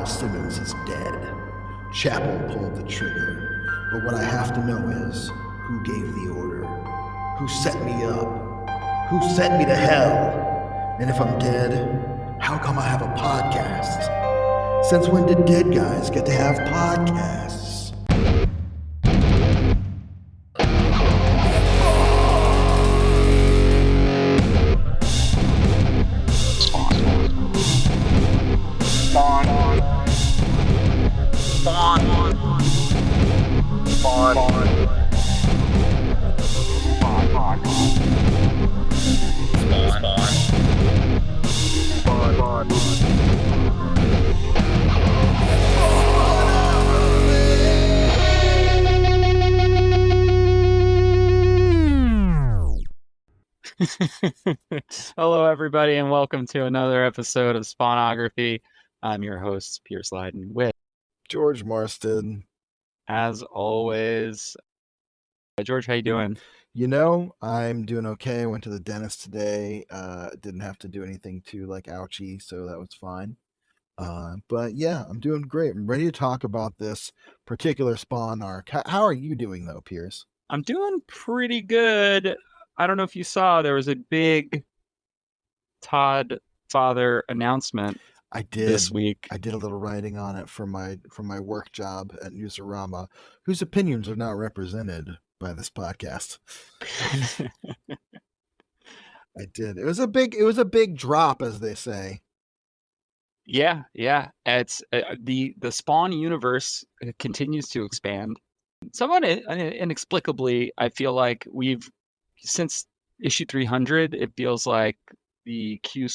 Simmons is dead. Chapel pulled the trigger. But what I have to know is who gave the order, who set me up, who sent me to hell. And if I'm dead, how come I have a podcast? Since when did dead guys get to have podcasts? Hello, everybody, and welcome to another episode of Spawnography. I'm your host, Pierce Leiden, with, George Marston. as always, George, how you doing? You know, I'm doing okay. I went to the dentist today. Didn't have to do anything too ouchy, so that was fine. But yeah, I'm doing great. I'm ready to talk about this particular Spawn arc. How are you doing though, Pierce? I'm doing pretty good. I don't know if you saw, there was a big Todd father announcement. I did this week. I did a little writing on it for my work job at Newsarama, whose opinions are not represented by this podcast. I did. It was a big drop, as they say. Yeah. It's the Spawn universe continues to expand. Somewhat inexplicably, I feel like since issue 300, it feels like the Q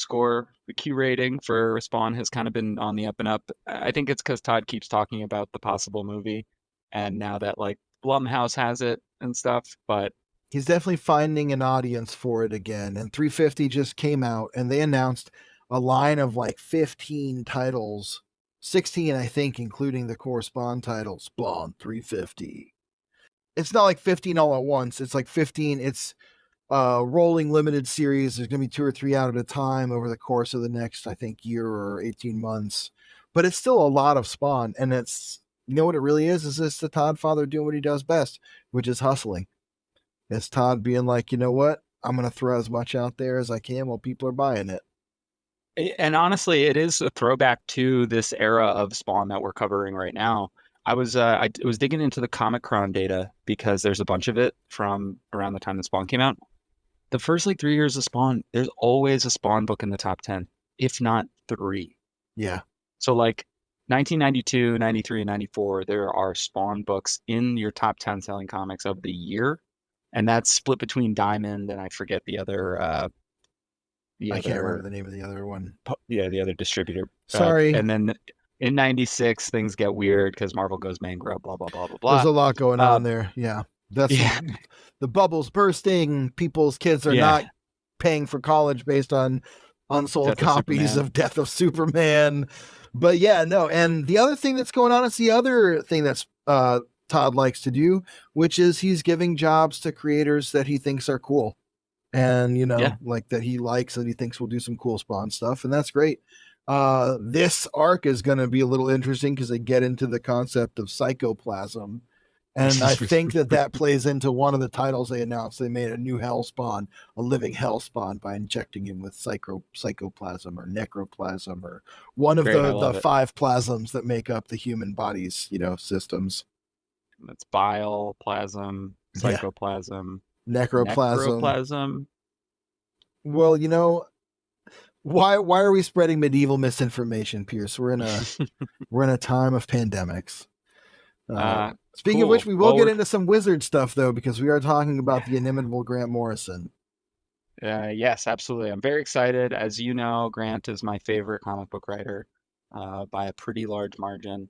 rating for Spawn has kind of been on the up and up. I think it's because Todd keeps talking about the possible movie, and now that Blumhouse has it and stuff, but he's definitely finding an audience for it again. And 350 just came out, and they announced a line of 15 titles, 16, I think, including the correspond title, Spawn 350. It's not 15 all at once. It's 15. It's rolling limited series. There's going to be 2 or 3 out at a time over the course of the next, I think, year or 18 months. But it's still a lot of Spawn. And it's, you know what it really is? Is this the Todd father doing what he does best, which is hustling. It's Todd being you know what? I'm going to throw as much out there as I can while people are buying it. And honestly, it is a throwback to this era of Spawn that we're covering right now. I was digging into the Comic-Con data because there's a bunch of it from around the time that Spawn came out. The first 3 years of Spawn, there's always a Spawn book in the top 10, if not 3. Yeah. So 1992, 93, and 94, there are Spawn books in your top 10 selling comics of the year. And that's split between Diamond and I forget the other. I can't remember the name of the other one. Yeah, the other distributor. Sorry. And then in 96, things get weird because Marvel goes mangrove, blah, blah, blah, blah, blah. There's a lot going on there. Yeah. The bubble's bursting. People's kids are not paying for college based on unsold copies of Death of Superman. But yeah, no. And the other thing that's going on is the other thing that's Todd likes to do, which is he's giving jobs to creators that he thinks are cool. And, that he likes, that he thinks will do some cool Spawn stuff. And that's great. This arc is going to be a little interesting because they get into the concept of psychoplasm. And I think that plays into one of the titles they announced. They made a new hell spawn, a living hell spawn, by injecting him with psychoplasm or necroplasm or one of the 5 plasms that make up the human body's, systems. That's bile, plasm, psychoplasm, necroplasm. Well, why are we spreading medieval misinformation, Pierce? We're in a time of pandemics. Speaking of which, we will get into some wizard stuff, though, because we are talking about the inimitable Grant Morrison. Yes, absolutely. I'm very excited. As you know, Grant is my favorite comic book writer by a pretty large margin.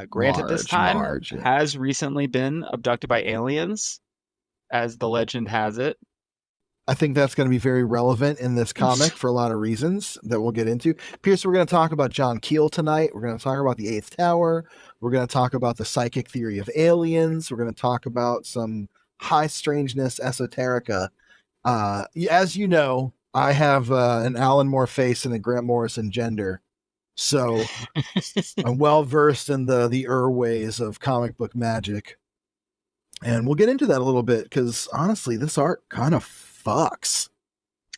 Grant at this time has recently been abducted by aliens, as the legend has it. I think that's going to be very relevant in this comic for a lot of reasons that we'll get into. Pierce, we're going to talk about John Keel tonight. We're going to talk about the Eighth Tower. We're going to talk about the psychic theory of aliens. We're going to talk about some high strangeness esoterica. As you know, I have an Alan Moore face and a Grant Morrison gender. So I'm well versed in the ways of comic book magic. And we'll get into that a little bit because honestly, this art kind of fucks.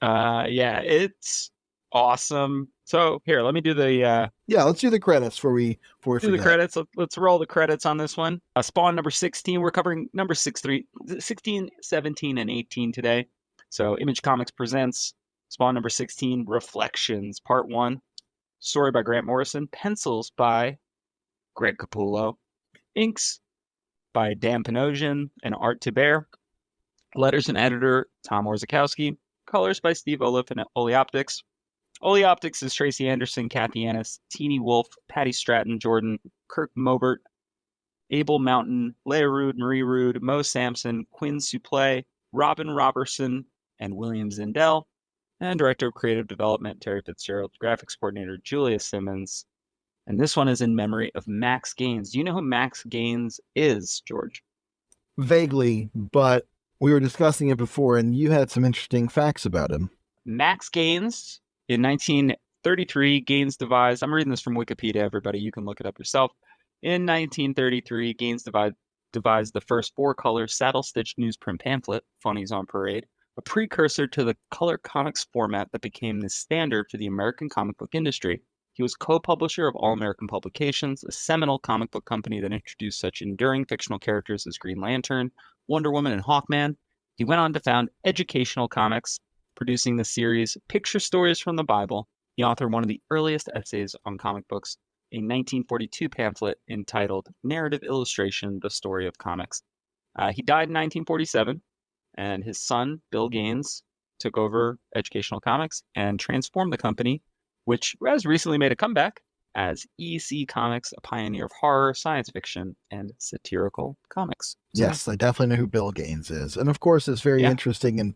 Yeah, it's awesome. So here, let me do the yeah, let's do the credits before we do the forget. credits. Let's roll the credits on this one. Spawn number 16. We're covering number 16, 17, and 18 today. So Image Comics presents Spawn number 16, Reflections, Part 1. Story by Grant Morrison. Pencils by Greg Capullo. Inks by Dan Panosian and Art to Bear. Letters and editor Tom Orzechowski. Colors by Steve Oliff and Oleoptics. Oleoptics is Tracy Anderson, Kathy Annis, Teeny Wolf, Patty Stratton, Jordan, Kirk Mobert, Abel Mountain, Leah Rude, Marie Rude, Mo Sampson, Quinn Suplee, Robin Robertson, and William Zindel. And Director of Creative Development, Terry Fitzgerald. Graphics Coordinator, Julia Simmons. And this one is in memory of Max Gaines. Do you know who Max Gaines is, George? Vaguely, but we were discussing it before, and you had some interesting facts about him. Max Gaines, in 1933, Gaines devised, I'm reading this from Wikipedia, everybody, you can look it up yourself. In 1933, Gaines devised the first four-color saddle-stitched newsprint pamphlet, Funnies on Parade, a precursor to the color comics format that became the standard for the American comic book industry. He was co-publisher of All American Publications, a seminal comic book company that introduced such enduring fictional characters as Green Lantern, Wonder Woman, and Hawkman. He went on to found Educational Comics, producing the series Picture Stories from the Bible. He authored one of the earliest essays on comic books, a 1942 pamphlet entitled Narrative Illustration, The Story of Comics. He died in 1947, and his son, Bill Gaines, took over Educational Comics and transformed the company, which has recently made a comeback as EC Comics, a pioneer of horror, science fiction, and satirical comics. So, yes, I definitely know who Bill Gaines is. And of course, it's very interesting. And,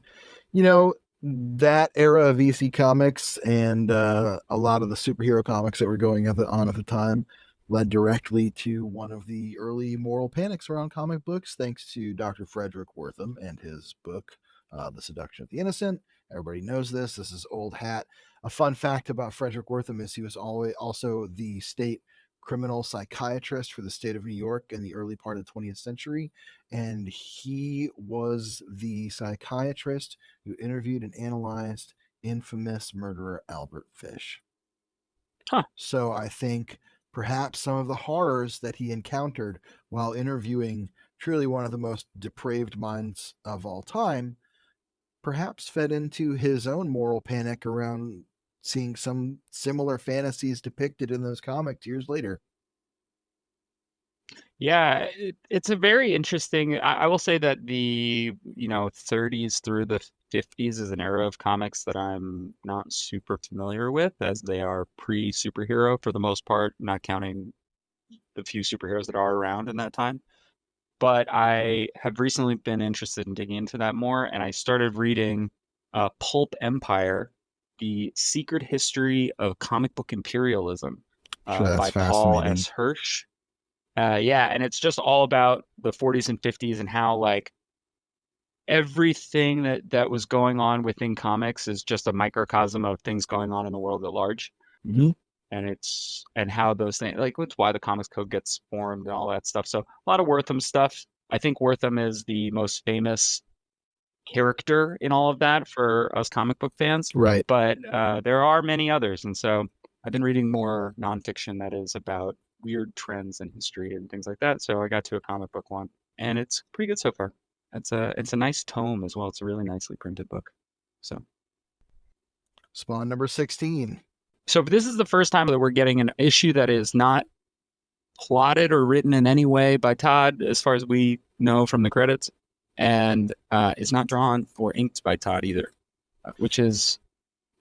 that era of EC Comics and a lot of the superhero comics that were going on at the time led directly to one of the early moral panics around comic books, thanks to Dr. Frederick Wortham and his book, The Seduction of the Innocent. Everybody knows this. This is old hat. A fun fact about Frederick Wortham is he was also the state criminal psychiatrist for the state of New York in the early part of the 20th century. And he was the psychiatrist who interviewed and analyzed infamous murderer Albert Fish. So I think perhaps some of the horrors that he encountered while interviewing truly one of the most depraved minds of all time perhaps fed into his own moral panic around seeing some similar fantasies depicted in those comics years later. Yeah, it's a very interesting. I will say that the 30s through the 50s is an era of comics that I'm not super familiar with, as they are pre-superhero for the most part, not counting the few superheroes that are around in that time. But I have recently been interested in digging into that more, and I started reading Pulp Empire, The Secret History of Comic Book Imperialism by Paul S. Hirsch. And it's just all about the 40s and 50s and how like everything that was going on within comics is just a microcosm of things going on in the world at large. Mm-hmm. And how those things, like it's why the Comics Code gets formed and all that stuff. So a lot of Wortham stuff. I think Wortham is the most famous character in all of that for us comic book fans. Right. But there are many others. And so I've been reading more nonfiction that is about weird trends in history and things like that. So I got to a comic book one, and it's pretty good so far. It's a nice tome as well. It's a really nicely printed book. So Spawn number 16. So this is the first time that we're getting an issue that is not plotted or written in any way by Todd, as far as we know from the credits, and is not drawn or inked by Todd either, which is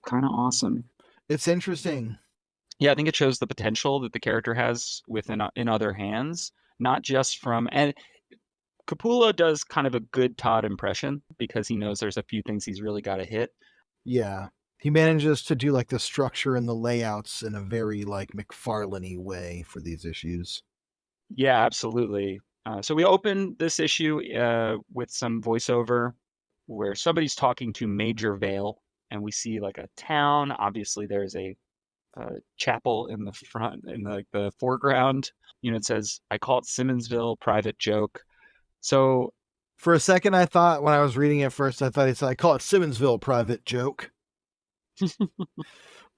kind of awesome. It's interesting. Yeah, I think it shows the potential that the character has in other hands, not just from, and Capullo does kind of a good Todd impression because he knows there's a few things he's really got to hit. Yeah. He manages to do like the structure and the layouts in a very like McFarlane-y way for these issues. Yeah, absolutely. So we open this issue with some voiceover where somebody's talking to Major Vale, and we see like a town. Obviously, there's a chapel in the front, in the foreground. It says, "I call it Simmonsville private joke." So for a second, I thought when I was reading it first, I thought he said, "I call it Simmonsville private joke."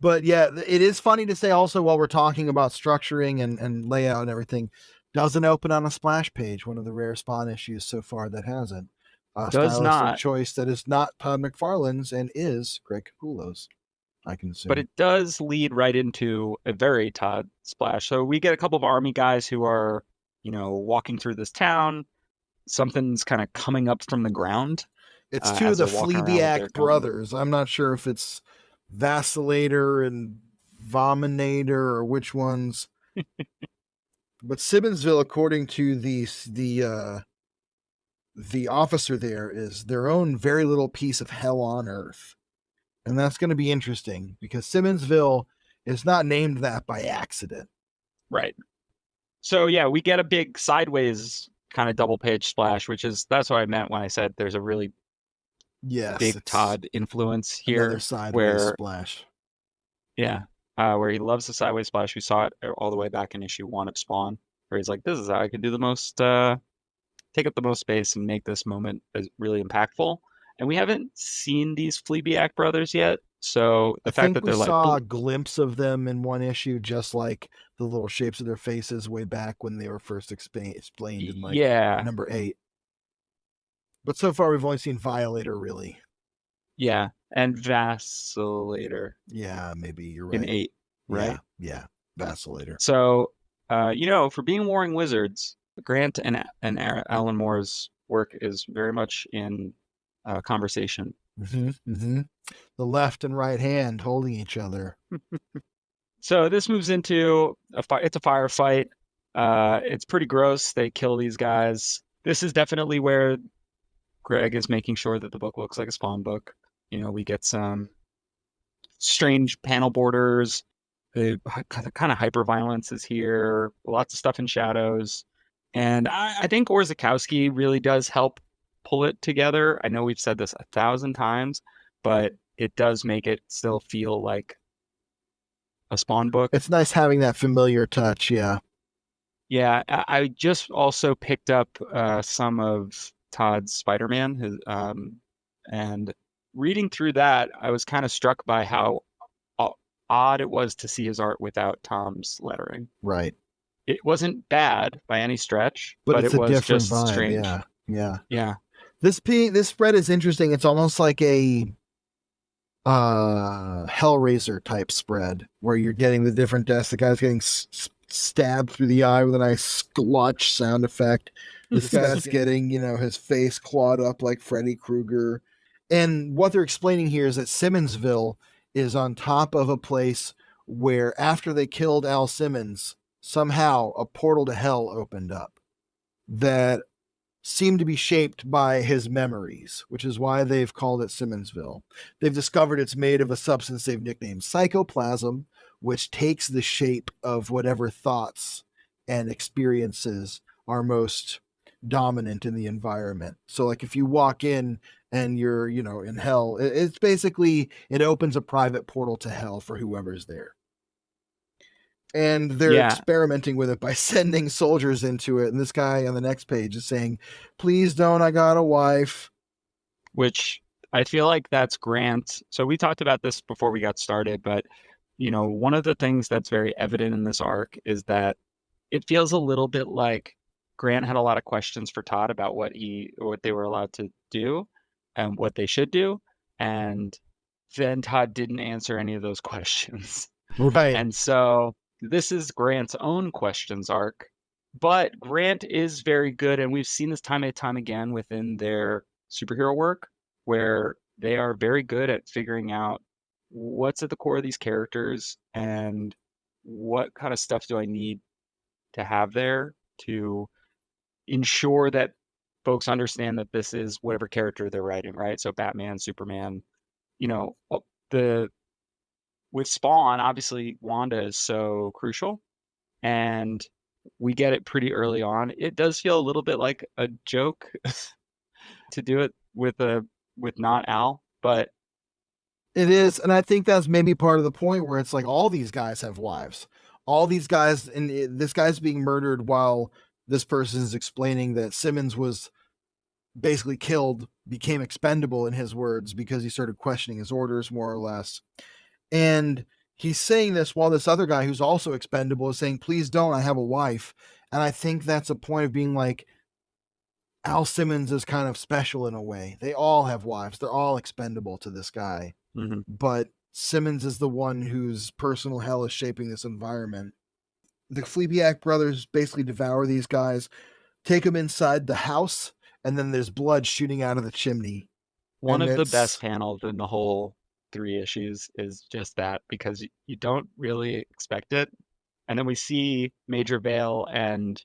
But yeah, it is funny to say also while we're talking about structuring and layout and everything, doesn't open on a splash page, one of the rare Spawn issues so far that hasn't. does Stylistic not, choice that is not Todd McFarlane's and is Greg Capullo's, I can assume. but it does lead right into a very Todd splash. So we get a couple of army guys who are, walking through this town. Something's kind of coming up from the ground. It's two of the Fleabiac brothers. I'm not sure if it's Vacillator and Vominator or which ones. But Simmonsville, according to the officer there, is their own very little piece of hell on earth. And that's going to be interesting because Simmonsville is not named that by accident. Right. So yeah, we get a big sideways kind of double page splash, that's what I meant when I said there's a really big Todd influence here. Another sideways splash. Yeah. Where he loves the sideways splash. We saw it all the way back in issue 1 of Spawn, where he's like, this is how I could do the most, take up the most space and make this moment really impactful. And we haven't seen these Fleabiac brothers yet. So the fact that they're like, we saw a glimpse of them in one issue, just like the little shapes of their faces way back when they were first explained in number 8. But so far we've only seen Violator, really. Yeah, and Vacillator. Yeah, maybe you're right. In 8, right? Yeah, Vacillator. So, for being Warring Wizards, Grant and Alan Moore's work is very much in conversation. The left and right hand holding each other. So this moves into it's a firefight. It's pretty gross. They kill these guys. This is definitely where Greg is making sure that the book looks like a Spawn book. We get some strange panel borders. The kind of hyper violence is here. Lots of stuff in shadows. And I think Orzechowski really does help pull it together. I know we've said this 1,000 times, but it does make it still feel like a Spawn book. It's nice having that familiar touch, yeah. Yeah, I just also picked up some of Todd's Spider-Man, and reading through that, I was kind of struck by how odd it was to see his art without Tom's lettering. Right. It wasn't bad by any stretch, but it was just vibe. Strange. Yeah. This spread is interesting. It's almost like a Hellraiser type spread where you're getting the different deaths. The guy's getting stabbed through the eye with a nice sklutch sound effect. This guy's getting, his face clawed up like Freddy Krueger. And what they're explaining here is that Simmonsville is on top of a place where after they killed Al Simmons, somehow a portal to hell opened up that seemed to be shaped by his memories, which is why they've called it Simmonsville. They've discovered it's made of a substance they've nicknamed psychoplasm, which takes the shape of whatever thoughts and experiences are most dominant in the environment. So like if you walk in and you're, in hell, it's basically, it opens a private portal to hell for whoever's there. And they're experimenting with it by sending soldiers into it. And this guy on the next page is saying, please don't, I got a wife. Which I feel like that's Grant. So we talked about this before we got started, but, one of the things that's very evident in this arc is that it feels a little bit like Grant had a lot of questions for Todd about what they were allowed to do and what they should do. And then Todd didn't answer any of those questions. Right. And so this is Grant's own questions arc, but Grant is very good. And we've seen this time and time again within their superhero work where they are very good at figuring out what's at the core of these characters and what kind of stuff do I need to have there to ensure that folks understand that this is whatever character they're writing, right? So Batman, Superman, with Spawn, obviously Wanda is so crucial and we get it pretty early on. It does feel a little bit like a joke to do it with not Al, but It is, and I think that's maybe part of the point where it's like all these guys have wives. All these guys, and this guy's being murdered while this person is explaining that Simmons was basically killed, became expendable in his words because he started questioning his orders more or less. And he's saying this while this other guy who's also expendable is saying, "Please don't, I have a wife." And I think that's a point of being like, Al Simmons is kind of special in a way. They all have wives. They're all expendable to this guy. Mm-hmm. But Simmons is the one whose personal hell is shaping this environment. The Fleabag brothers basically devour these guys, take them inside the house, and then there's blood shooting out of the chimney. One of the best panels in the whole 3 issues is just that, because you don't really expect it. And then we see Major Vale and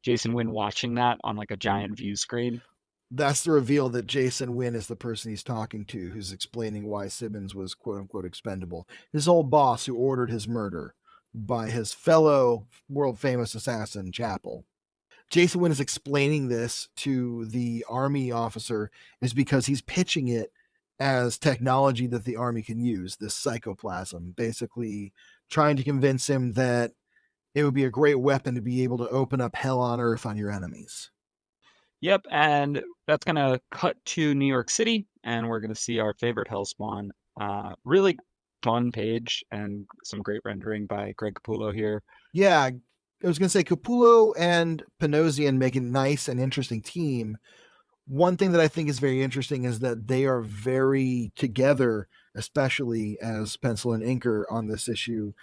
Jason Wynn watching that on like a giant view screen. That's the reveal that Jason Wynn is the person he's talking to, who's explaining why Simmons was quote unquote expendable. His old boss who ordered his murder by his fellow world famous assassin, Chapel. Jason Wynn is explaining this to the army officer is because he's pitching it as technology that the army can use, this psychoplasm, basically trying to convince him that it would be a great weapon to be able to open up hell on earth on your enemies. Yep, and that's going to cut to New York City, and we're going to see our favorite Hellspawn. Really fun page and some great rendering by Greg Capullo here. Yeah, I was going to say Capullo and Panosian make a nice and interesting team. One thing that I think is very interesting is that they are very together, especially as pencil and inker on this issue.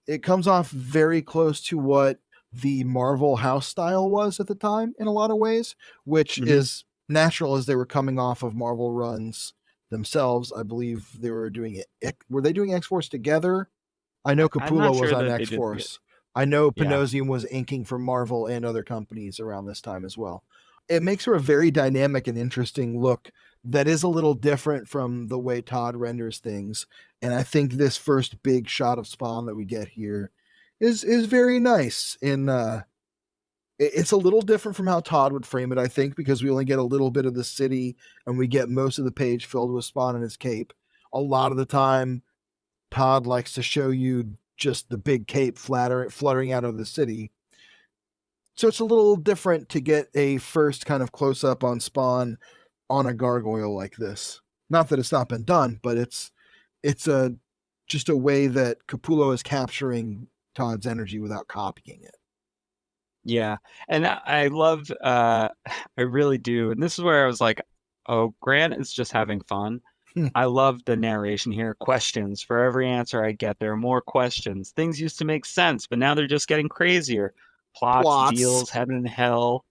It comes off very close to what the Marvel house style was at the time in a lot of ways, which is natural as they were coming off of Marvel runs themselves. I believe they were doing it. Were they doing X-Force together? I know Capullo was on X-Force. I know Panosian was inking for Marvel and other companies around this time as well. It makes her a very dynamic and interesting look that is a little different from the way Todd renders things. And I think this first big shot of Spawn that we get here is very nice. It's a little different from how Todd would frame it, I think, because we only get a little bit of the city and we get most of the page filled with Spawn and his cape. A lot of the time, Todd likes to show you just the big cape fluttering out of the city. So it's a little different to get a first kind of close up on Spawn on a gargoyle like this. Not that it's not been done, but it's just a way that Capullo is capturing Todd's energy without copying it. Yeah, and I love, I really do. And this is where I was like, oh, Grant is just having fun. I love the narration here. Questions. For every answer I get, there are more questions. Things used to make sense, but now they're just getting crazier. Plots. Deals, heaven and hell,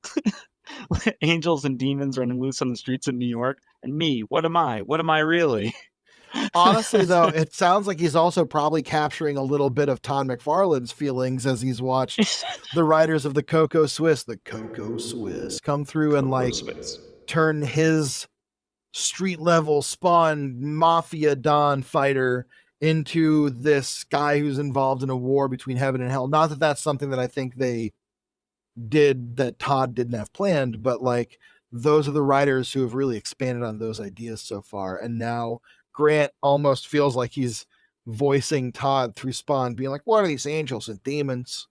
angels and demons running loose on the streets of New York. And me, what am I? What am I really? Honestly, though, it sounds like he's also probably capturing a little bit of Todd McFarlane's feelings as he's watched the writers of the Coco Swiss come through and like turn his street level Spawn mafia Don fighter into this guy who's involved in a war between heaven and hell. Not that that's something that I think they did that Todd didn't have planned, but like those are the writers who have really expanded on those ideas so far. And now Grant almost feels like he's voicing Todd through Spawn, being like, what are these angels and demons?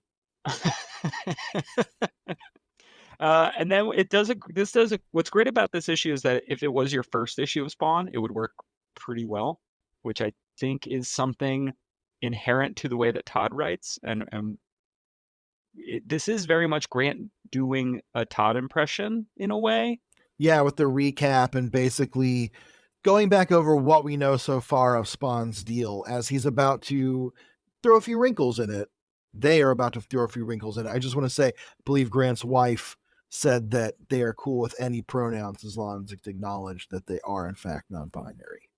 And then what's great about this issue is that if it was your first issue of Spawn, it would work pretty well, which I think is something inherent to the way that Todd writes. And this is very much Grant doing a Todd impression in a way. Yeah, with the recap and basically going back over what we know so far of Spawn's deal as he's about to throw a few wrinkles in it. They are about to throw a few wrinkles in it. I just want to say, I believe Grant's wife said that they are cool with any pronouns as long as it's acknowledged that they are in fact non-binary.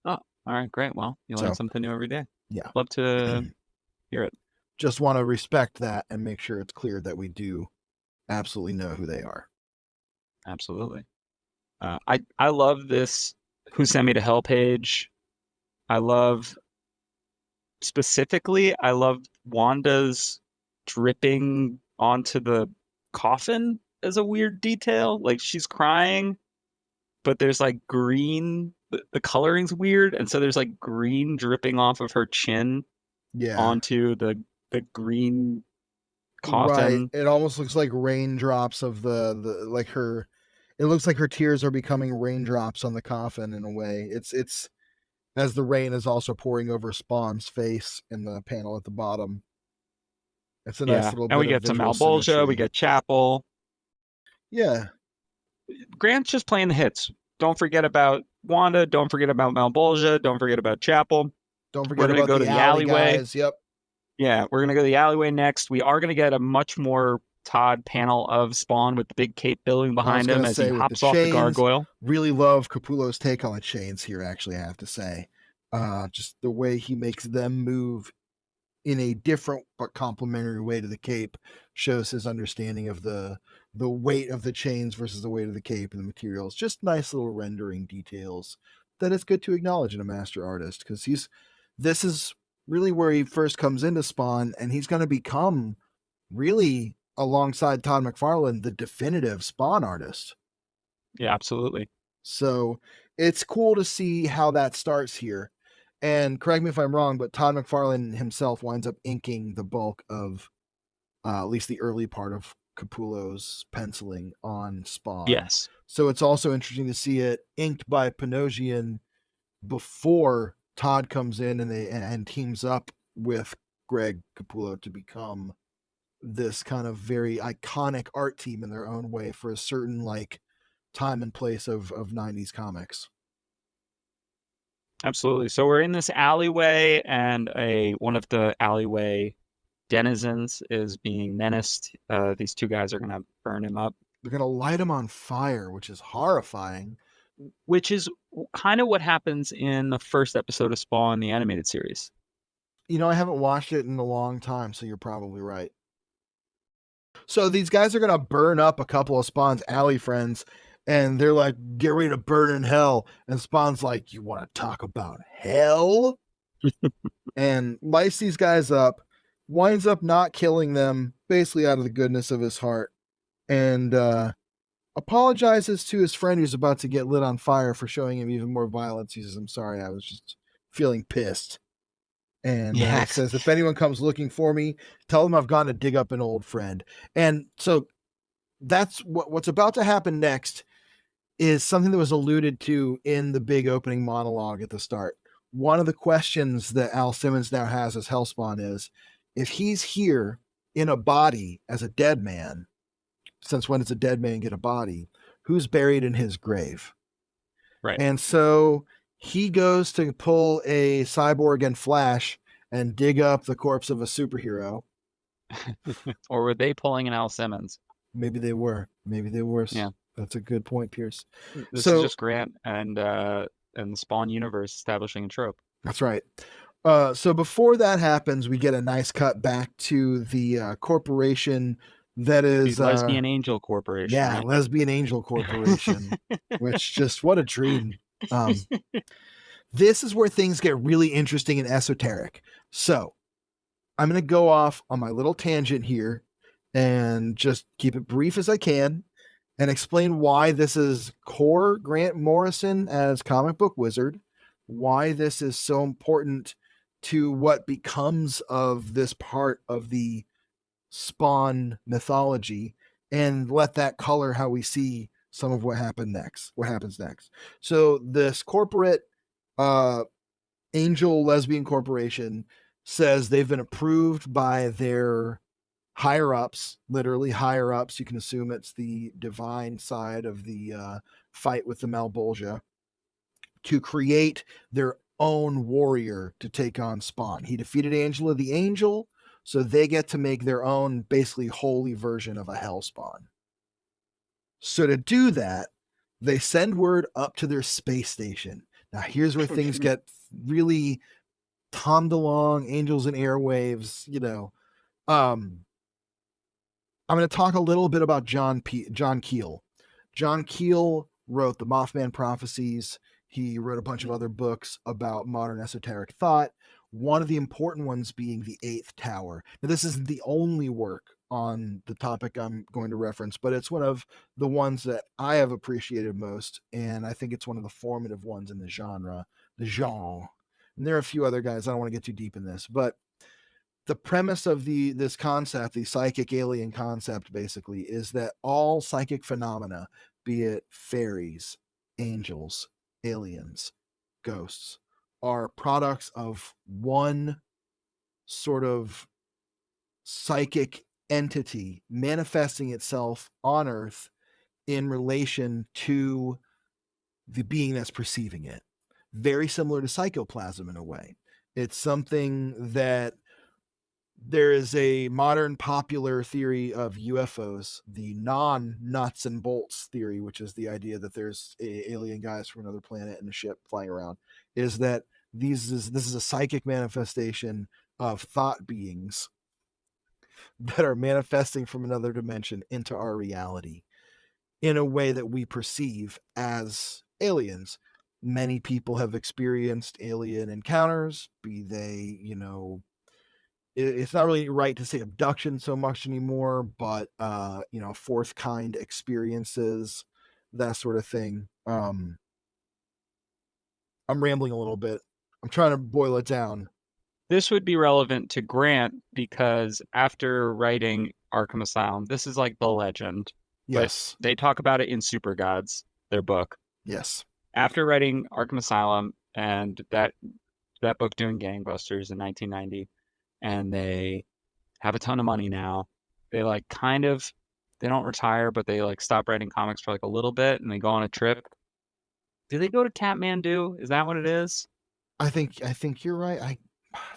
Oh, all right, great. Well, you learn something new every day. Yeah. Love to hear it. Just want to respect that and make sure it's clear that we do absolutely know who they are. Absolutely. I love this Who Sent Me to Hell page. I love Wanda's dripping onto the coffin as a weird detail. Like she's crying, but there's like green the coloring's weird, and so there's like green dripping off of her chin onto the green Right. coffin. It almost looks like raindrops of the like her. It looks like her tears are becoming raindrops on the coffin in a way. It's as the rain is also pouring over Spawn's face in the panel at the bottom. It's a nice Yeah, little and bit we of get some visual Malbolgia, we symmetry. get Chapel. Yeah. Grant's just playing the hits. Don't forget about Wanda. Don't forget about Malbolgia. Don't forget about Chapel. Don't We're forget gonna about go to the the alley alleyway. guys. Yep. Yeah, we're gonna go to the alleyway next. We are gonna get a much more Todd panel of Spawn with the big cape billowing behind him as he hops off the gargoyle. Really love Capullo's take on the chains here, actually, I have to say. Just the way he makes them move in a different but complementary way to the cape shows his understanding of the weight of the chains versus the weight of the cape and the materials. Just nice little rendering details that is good to acknowledge in a master artist, because this is really where he first comes into Spawn, and he's going to become really, alongside Todd McFarlane, the definitive Spawn artist. Yeah, absolutely. So it's cool to see how that starts here. And correct me if I'm wrong, but Todd McFarlane himself winds up inking the bulk of at least the early part of Capullo's penciling on Spawn. Yes. So it's also interesting to see it inked by Panosian before Todd comes in and teams up with Greg Capullo to become this kind of very iconic art team in their own way for a certain like time and place of 90s comics. Absolutely. So we're in this alleyway, and one of the alleyway denizens is being menaced. These two guys are going to burn him up. They're going to light him on fire, which is horrifying. Which is kind of what happens in the first episode of Spawn, the animated series. You know, I haven't watched it in a long time, so you're probably right. So these guys are going to burn up a couple of Spawn's alley friends, and they're like, get ready to burn in hell. And Spawn's like, you want to talk about hell? And lights these guys up, winds up not killing them, basically out of the goodness of his heart, and apologizes to his friend who's about to get lit on fire for showing him even more violence. He says, I'm sorry, I was just feeling pissed. And it says, if anyone comes looking for me, tell them I've gone to dig up an old friend. And so that's what's about to happen next is something that was alluded to in the big opening monologue at the start. One of the questions that Al Simmons now has as Hellspawn is, if he's here in a body as a dead man, since when does a dead man get a body? Who's buried in his grave? Right. And so he goes to pull a Cyborg and Flash and dig up the corpse of a superhero. Or were they pulling an Al Simmons? Maybe they were. Yeah. That's a good point, Pierce. This is just Grant and the Spawn universe establishing a trope. That's right. So before that happens, we get a nice cut back to the corporation that is Lesbian Angel Corporation. Yeah, right? Lesbian Angel Corporation, which just what a dream. This is where things get really interesting and esoteric. So I'm going to go off on my little tangent here and just keep it brief as I can and explain why this is core Grant Morrison as comic book wizard, why this is so important to what becomes of this part of the Spawn mythology, and let that color how we see some of what happens next. So this corporate Angel Lesbian Corporation says they've been approved by their higher ups, literally higher ups. You can assume it's the divine side of the fight with the Malbolgia, to create their own warrior to take on Spawn. He defeated Angela the Angel, so they get to make their own basically holy version of a Hellspawn. So to do that, they send word up to their space station. Now here's where things get really Tom DeLonge, Angels and Airwaves, I'm going to talk a little bit about John Keel. John Keel wrote the Mothman Prophecies. He wrote a bunch of other books about modern esoteric thought. one of the important ones being the Eighth Tower. Now, this isn't the only work on the topic I'm going to reference, but it's one of the ones that I have appreciated most, and I think it's one of the formative ones in the genre. And there are a few other guys. I don't want to get too deep in this, but the premise of this concept, the psychic alien concept, basically, is that all psychic phenomena, be it fairies, angels, aliens, ghosts, are products of one sort of psychic entity manifesting itself on Earth in relation to the being that's perceiving it. Very similar to psychoplasm in a way. It's something that there is a modern popular theory of UFOs, the non-nuts and bolts theory, which is the idea that there's alien guys from another planet in a ship flying around, is that this is a psychic manifestation of thought beings that are manifesting from another dimension into our reality in a way that we perceive as aliens. Many people have experienced alien encounters, be they, it's not really right to say abduction so much anymore, but fourth kind experiences, that sort of thing. I'm rambling a little bit. I'm trying to boil it down. This would be relevant to Grant because after writing Arkham Asylum, this is like the legend. Yes. But they talk about it in Super Gods, their book. Yes. After writing Arkham Asylum and that book doing gangbusters in 1990, and they have a ton of money now, they they don't retire, but they like stop writing comics for like a little bit and they go on a trip. Do they go to Kathmandu? Is that what it is? I think you're right. I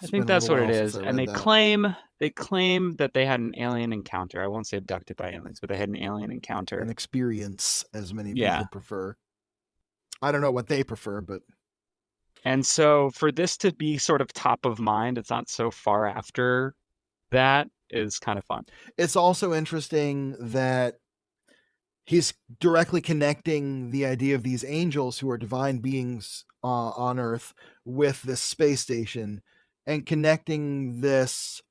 think that's what it is. And they claim that they had an alien encounter. I won't say abducted by aliens, but they had an alien encounter. An experience, as many people prefer. I don't know what they prefer, but. And so for this to be sort of top of mind, it's not so far after that, is kind of fun. It's also interesting that he's directly connecting the idea of these angels who are divine beings on Earth with this space station, and connecting this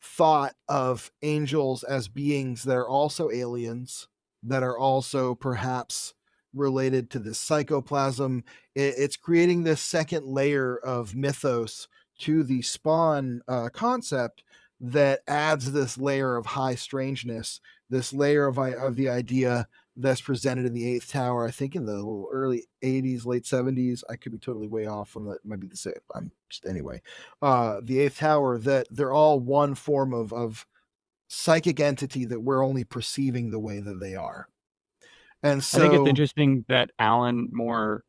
thought of angels as beings that are also aliens, that are also perhaps related to this psychoplasm. It's creating this second layer of mythos to the Spawn concept that adds this layer of high strangeness, this layer of the idea that's presented in the Eighth Tower, I think in the early 80s, late 70s. I could be totally way off on that. Might be the same. Anyway. The Eighth Tower, that they're all one form of psychic entity that we're only perceiving the way that they are. And so I think it's interesting that Alan Moore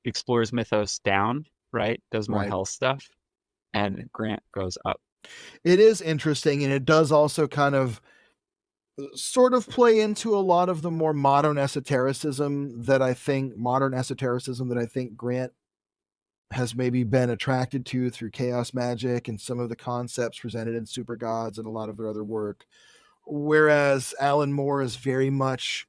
explores mythos down, right? Does more hell stuff, and Grant goes up. It is interesting, and it does also kind of sort of play into a lot of the more modern esotericism that I think Grant has maybe been attracted to through chaos magic and some of the concepts presented in Super Gods and a lot of their other work. Whereas Alan Moore is very much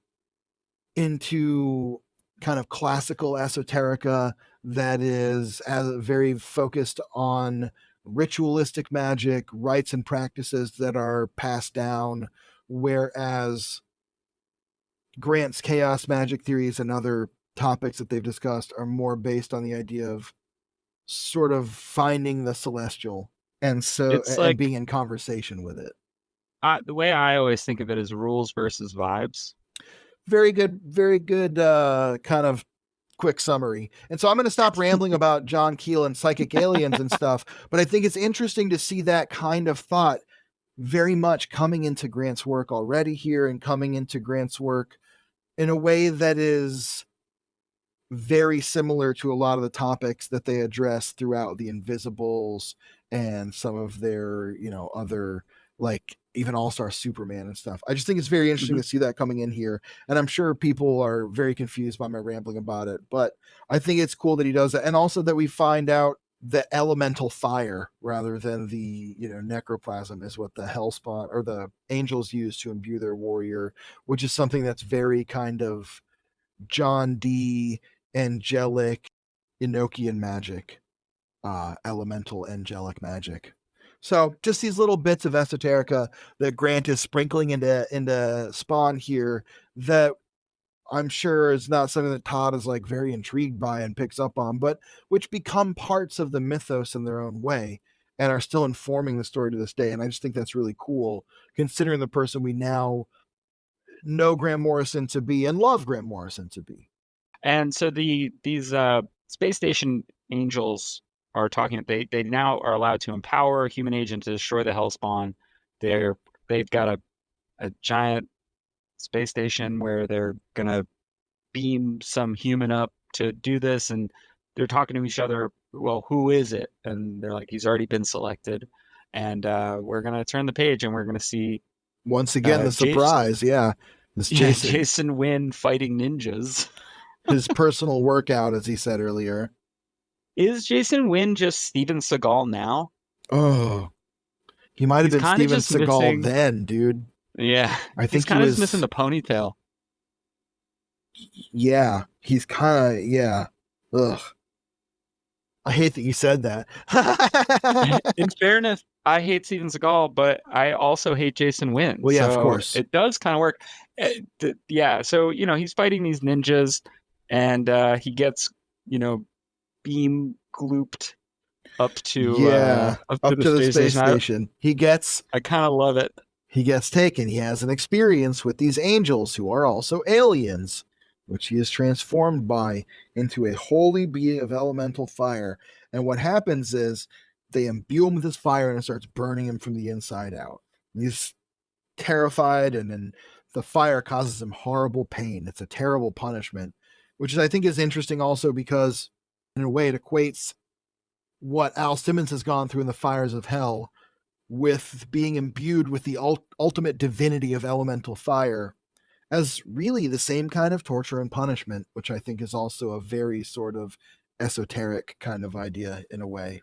into kind of classical esoterica that is very focused on ritualistic magic, rites and practices that are passed down, whereas Grant's chaos magic theories and other topics that they've discussed are more based on the idea of sort of finding the celestial and being in conversation with it. The way I always think of it is rules versus vibes. Very good kind of quick summary. And so I'm going to stop rambling about John Keel and psychic aliens and stuff, but I think it's interesting to see that kind of thought very much coming into Grant's work already here, and coming into Grant's work in a way that is very similar to a lot of the topics that they address throughout the Invisibles and some of their, other, like even All-Star Superman and stuff. I just think it's very interesting to see that coming in here. And I'm sure people are very confused by my rambling about it, but I think it's cool that he does that. And also that we find out that elemental fire rather than the, necroplasm is what the Hellspawn or the angels use to imbue their warrior, which is something that's very kind of John D. angelic Enochian magic. elemental angelic magic. So just these little bits of esoterica that Grant is sprinkling into Spawn here that I'm sure is not something that Todd is like very intrigued by and picks up on, but which become parts of the mythos in their own way and are still informing the story to this day. And I just think that's really cool, considering the person we now know Grant Morrison to be and love Grant Morrison to be. And so these space station angels are talking. They now are allowed to empower a human agent to destroy the Hellspawn. They've got a giant space station where they're gonna beam some human up to do this, and they're talking to each other. Well, who is it? And they're like, he's already been selected, and we're gonna turn the page and we're gonna see once again the surprise. Jason Wynn fighting ninjas. His personal workout, as he said earlier. Is Jason Wynn just Steven Seagal now? Oh, he might have been Steven Seagal then, dude. Yeah, I think he's kind of just missing the ponytail. Yeah, he's kind of, yeah. Ugh. I hate that you said that. In fairness, I hate Steven Seagal, but I also hate Jason Wynn. Well, yeah, so of course. It does kind of work. Yeah, so, he's fighting these ninjas, and he gets, beam glooped up to the space station. I kind of love it. He gets taken. He has an experience with these angels who are also aliens, which he is transformed by into a holy being of elemental fire. And what happens is they imbue him with this fire and it starts burning him from the inside out. He's terrified, and then the fire causes him horrible pain. It's a terrible punishment, which I think is interesting also because in a way it equates what Al Simmons has gone through in the fires of hell with being imbued with the ultimate divinity of elemental fire as really the same kind of torture and punishment, which I think is also a very sort of esoteric kind of idea in a way.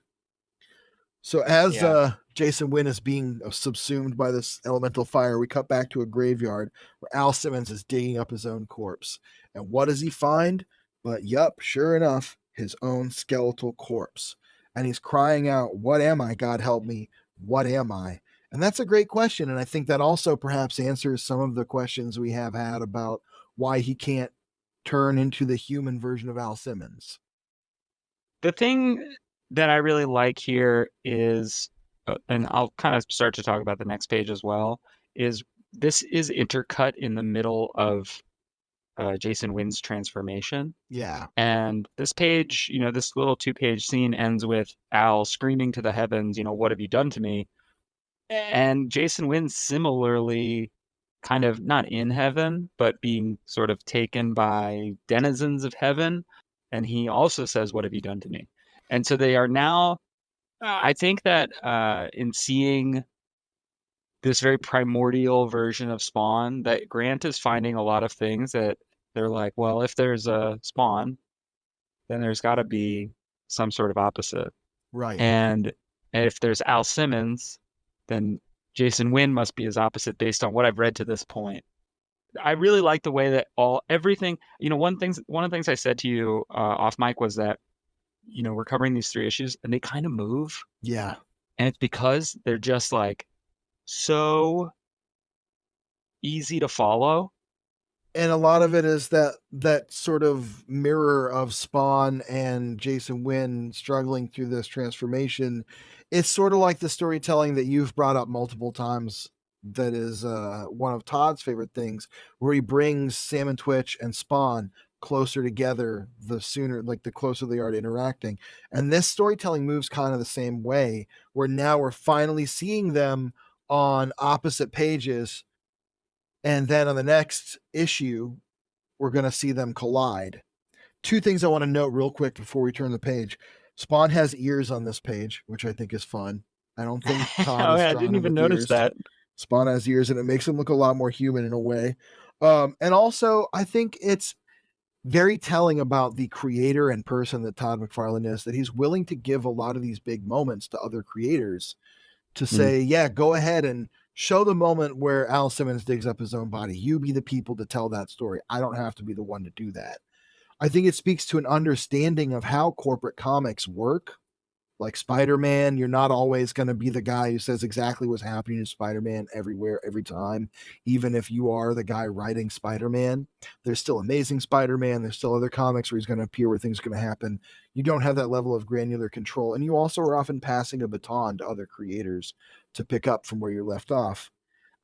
So as Jason Wynn is being subsumed by this elemental fire, we cut back to a graveyard where Al Simmons is digging up his own corpse. And what does he find? But sure enough, his own skeletal corpse. And he's crying out, "What am I? God help me. What am I?" And that's a great question. And I think that also perhaps answers some of the questions we have had about why he can't turn into the human version of Al Simmons. The thing that I really like here is, and I'll kind of start to talk about the next page as well, is this is intercut in the middle of Jason Wynn's transformation. Yeah. And this page, this little 2-page scene ends with Al screaming to the heavens, "What have you done to me?" And Jason Wynn similarly kind of not in heaven, but being sort of taken by denizens of heaven. And he also says, "What have you done to me?" And so they are now, I think that in seeing this very primordial version of Spawn, that Grant is finding a lot of things that they're like, well, if there's a Spawn, then there's got to be some sort of opposite. Right. And if there's Al Simmons, then Jason Wynn must be his opposite based on what I've read to this point. I really like the way that everything, one of the things I said to you off mic was that, we're covering these 3 issues and they kind of move. Yeah. And it's because they're just like so easy to follow. And a lot of it is that sort of mirror of Spawn and Jason Wynn struggling through this transformation. It's sort of like the storytelling that you've brought up multiple times. That is one of Todd's favorite things, where he brings Sam and Twitch and Spawn closer together the closer they are to interacting. And this storytelling moves kind of the same way, where now we're finally seeing them on opposite pages. And then on the next issue, we're going to see them collide. 2 things I want to note real quick before we turn the page. Spawn has ears on this page, which I think is fun. I don't think Todd I didn't even notice that. Spawn has ears, and it makes him look a lot more human in a way. And also, I think it's very telling about the creator and person that Todd McFarlane is, that he's willing to give a lot of these big moments to other creators to say, go ahead and show the moment where Al Simmons digs up his own body. You be the people to tell that story. I don't have to be the one to do that. I think it speaks to an understanding of how corporate comics work Like Spider-Man, you're not always going to be the guy who says exactly what's happening to Spider-Man everywhere, every time. Even if you are the guy writing Spider-Man, there's still Amazing Spider-Man. There's still other comics where he's going to appear, where things are going to happen. You don't have that level of granular control. And you also are often passing a baton to other creators to pick up from where you're left off.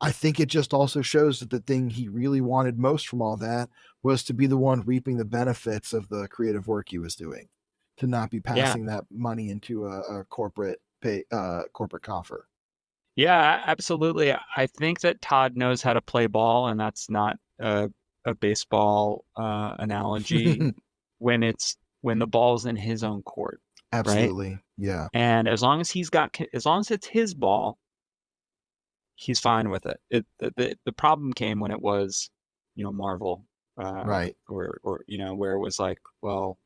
I think it just also shows that the thing he really wanted most from all that was to be the one reaping the benefits of the creative work he was doing, to not be passing that money into a corporate coffer. Yeah, absolutely. I think that Todd knows how to play ball, and that's not a baseball analogy when the ball's in his own court, Absolutely. right? Yeah. And as long as it's his ball, he's fine with it. The problem came when it was, Marvel, Right. or where it was like, well,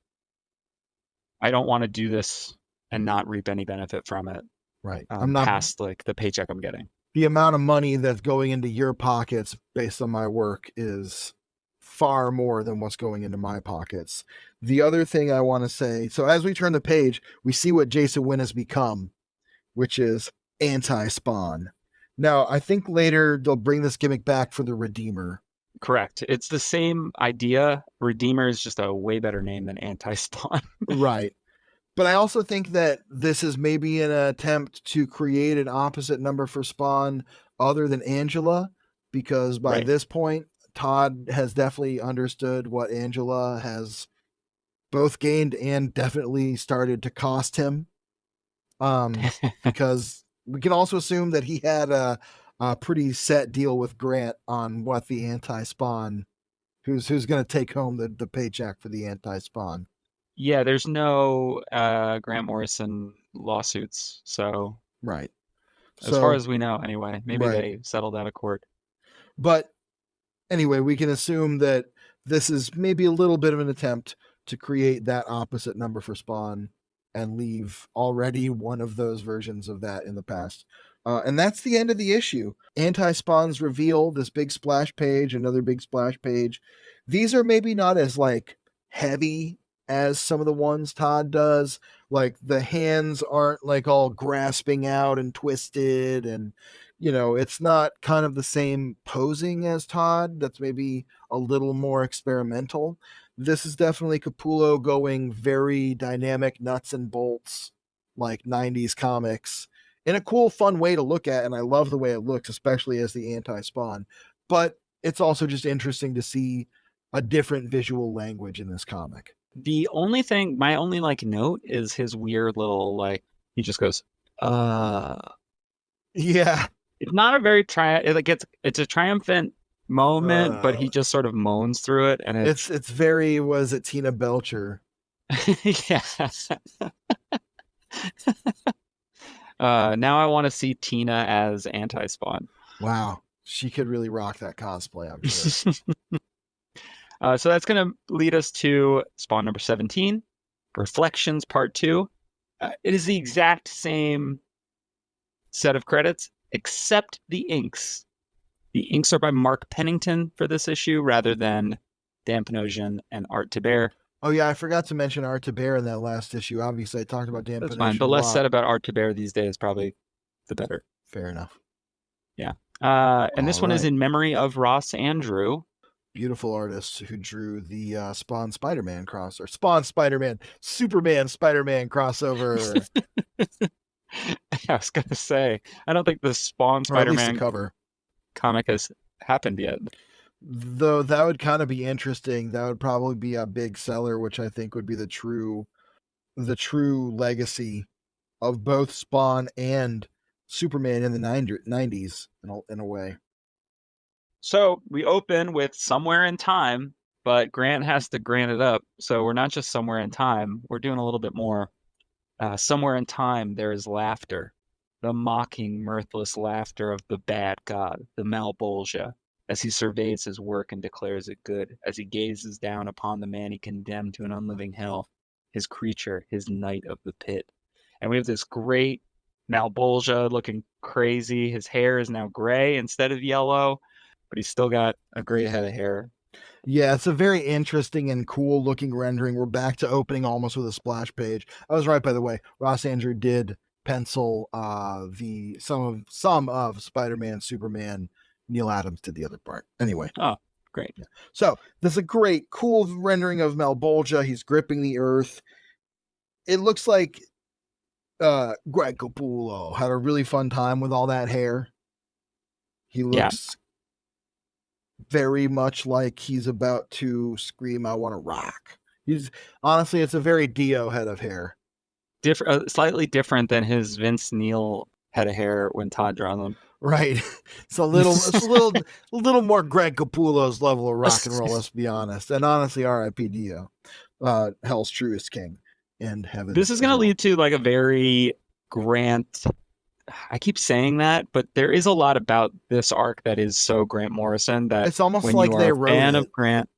I don't want to do this and not reap any benefit from it. Right. Past like the paycheck I'm getting. The amount of money that's going into your pockets based on my work is far more than what's going into my pockets. The other thing I want to say, so as we turn the page, we see what Jason Wynn has become, which is anti-Spawn. Now, I think later they'll bring this gimmick back for the Redeemer. Correct. It's the same idea. Redeemer is just a way better name than anti-Spawn. Right. But I also think that this is maybe an attempt to create an opposite number for Spawn other than Angela, because by this point, Todd has definitely understood what Angela has both gained and definitely started to cost him. Because we can also assume that he had a pretty set deal with Grant on what the anti-Spawn, who's going to take home the paycheck for the anti-Spawn. Yeah, there's no Grant Morrison lawsuits, so right. As far as we know, anyway, maybe they settled out of court. But anyway, we can assume that this is maybe a little bit of an attempt to create that opposite number for Spawn and leave already one of those versions of that in the past. And that's the end of the issue. Anti-Spawn's reveal, this big splash page, another big splash page. These are maybe not as like heavy as some of the ones Todd does. Like the hands aren't like all grasping out and twisted, and it's not kind of the same posing as Todd. That's maybe a little more experimental. This is definitely Capullo going very dynamic, nuts and bolts, like 90s comics, in a cool, fun way to look at. And I love the way it looks, especially as the anti-Spawn. But it's also just interesting to see a different visual language in this comic. The only thing, my only note is his weird little he just goes, yeah. It's not a very it's a triumphant moment, but he just sort of moans through it, and it's very, was it Tina Belcher? Yeah. Now I want to see Tina as anti-Spawn. Wow, she could really rock that cosplay, I'm sure. So that's going to lead us to Spawn number 17, Reflections Part 2. It is the exact same set of credits, except the inks. The inks are by Mark Pennington for this issue rather than Dan Panosian and Art Thibert. Oh, yeah, I forgot to mention Art Thibert in that last issue. Obviously, I talked about Dan Panosian. That's fine. The less said about Art Thibert these days, probably the better. Fair enough. Yeah. And this one is in memory of Ross Andrew. Beautiful artist who drew the Spawn Spider-Man crossover. Spawn Spider-Man, Superman Spider-Man crossover. I was going to say, I don't think the Spawn Spider-Man cover comic has happened yet. Though that would kind of be interesting. That would probably be a big seller, which I think would be the true legacy of both Spawn and Superman in the 90s in a way. So we open with Somewhere in Time, but Grant has to grant it up. So we're not just somewhere in time. We're doing a little bit more. Somewhere in time, there is laughter, the mocking, mirthless laughter of the bad god, the Malbolgia, as he surveys his work and declares it good, as he gazes down upon the man he condemned to an unliving hell, his creature, his knight of the pit. And we have this great Malbolgia looking crazy. His hair is now gray instead of yellow, but he's still got a great head of hair Yeah, it's a very interesting and cool looking rendering. We're back to opening almost with a splash page. I was right, by the way. Ross Andrew did pencil the some of Spider-Man, Superman. Neil Adams did the other part. Anyway. Oh, great. Yeah. So there's a great, cool rendering of Malbolgia. He's gripping the earth. It looks like Greg Capullo had a really fun time with all that hair. He looks very much like he's about to scream, "I want to rock." He's honestly, it's a very Dio head of hair. Slightly different than his Vince Neil head of hair when Todd drawn them. Right. It's a little more Greg Capullo's level of rock and roll, let's be honest. And honestly, R.I.P. Dio, Hell's truest king and heaven. This is going to lead to like a very Grant. I keep saying that, but there is a lot about this arc that is so Grant Morrison that it's almost like they wrote fan of Grant.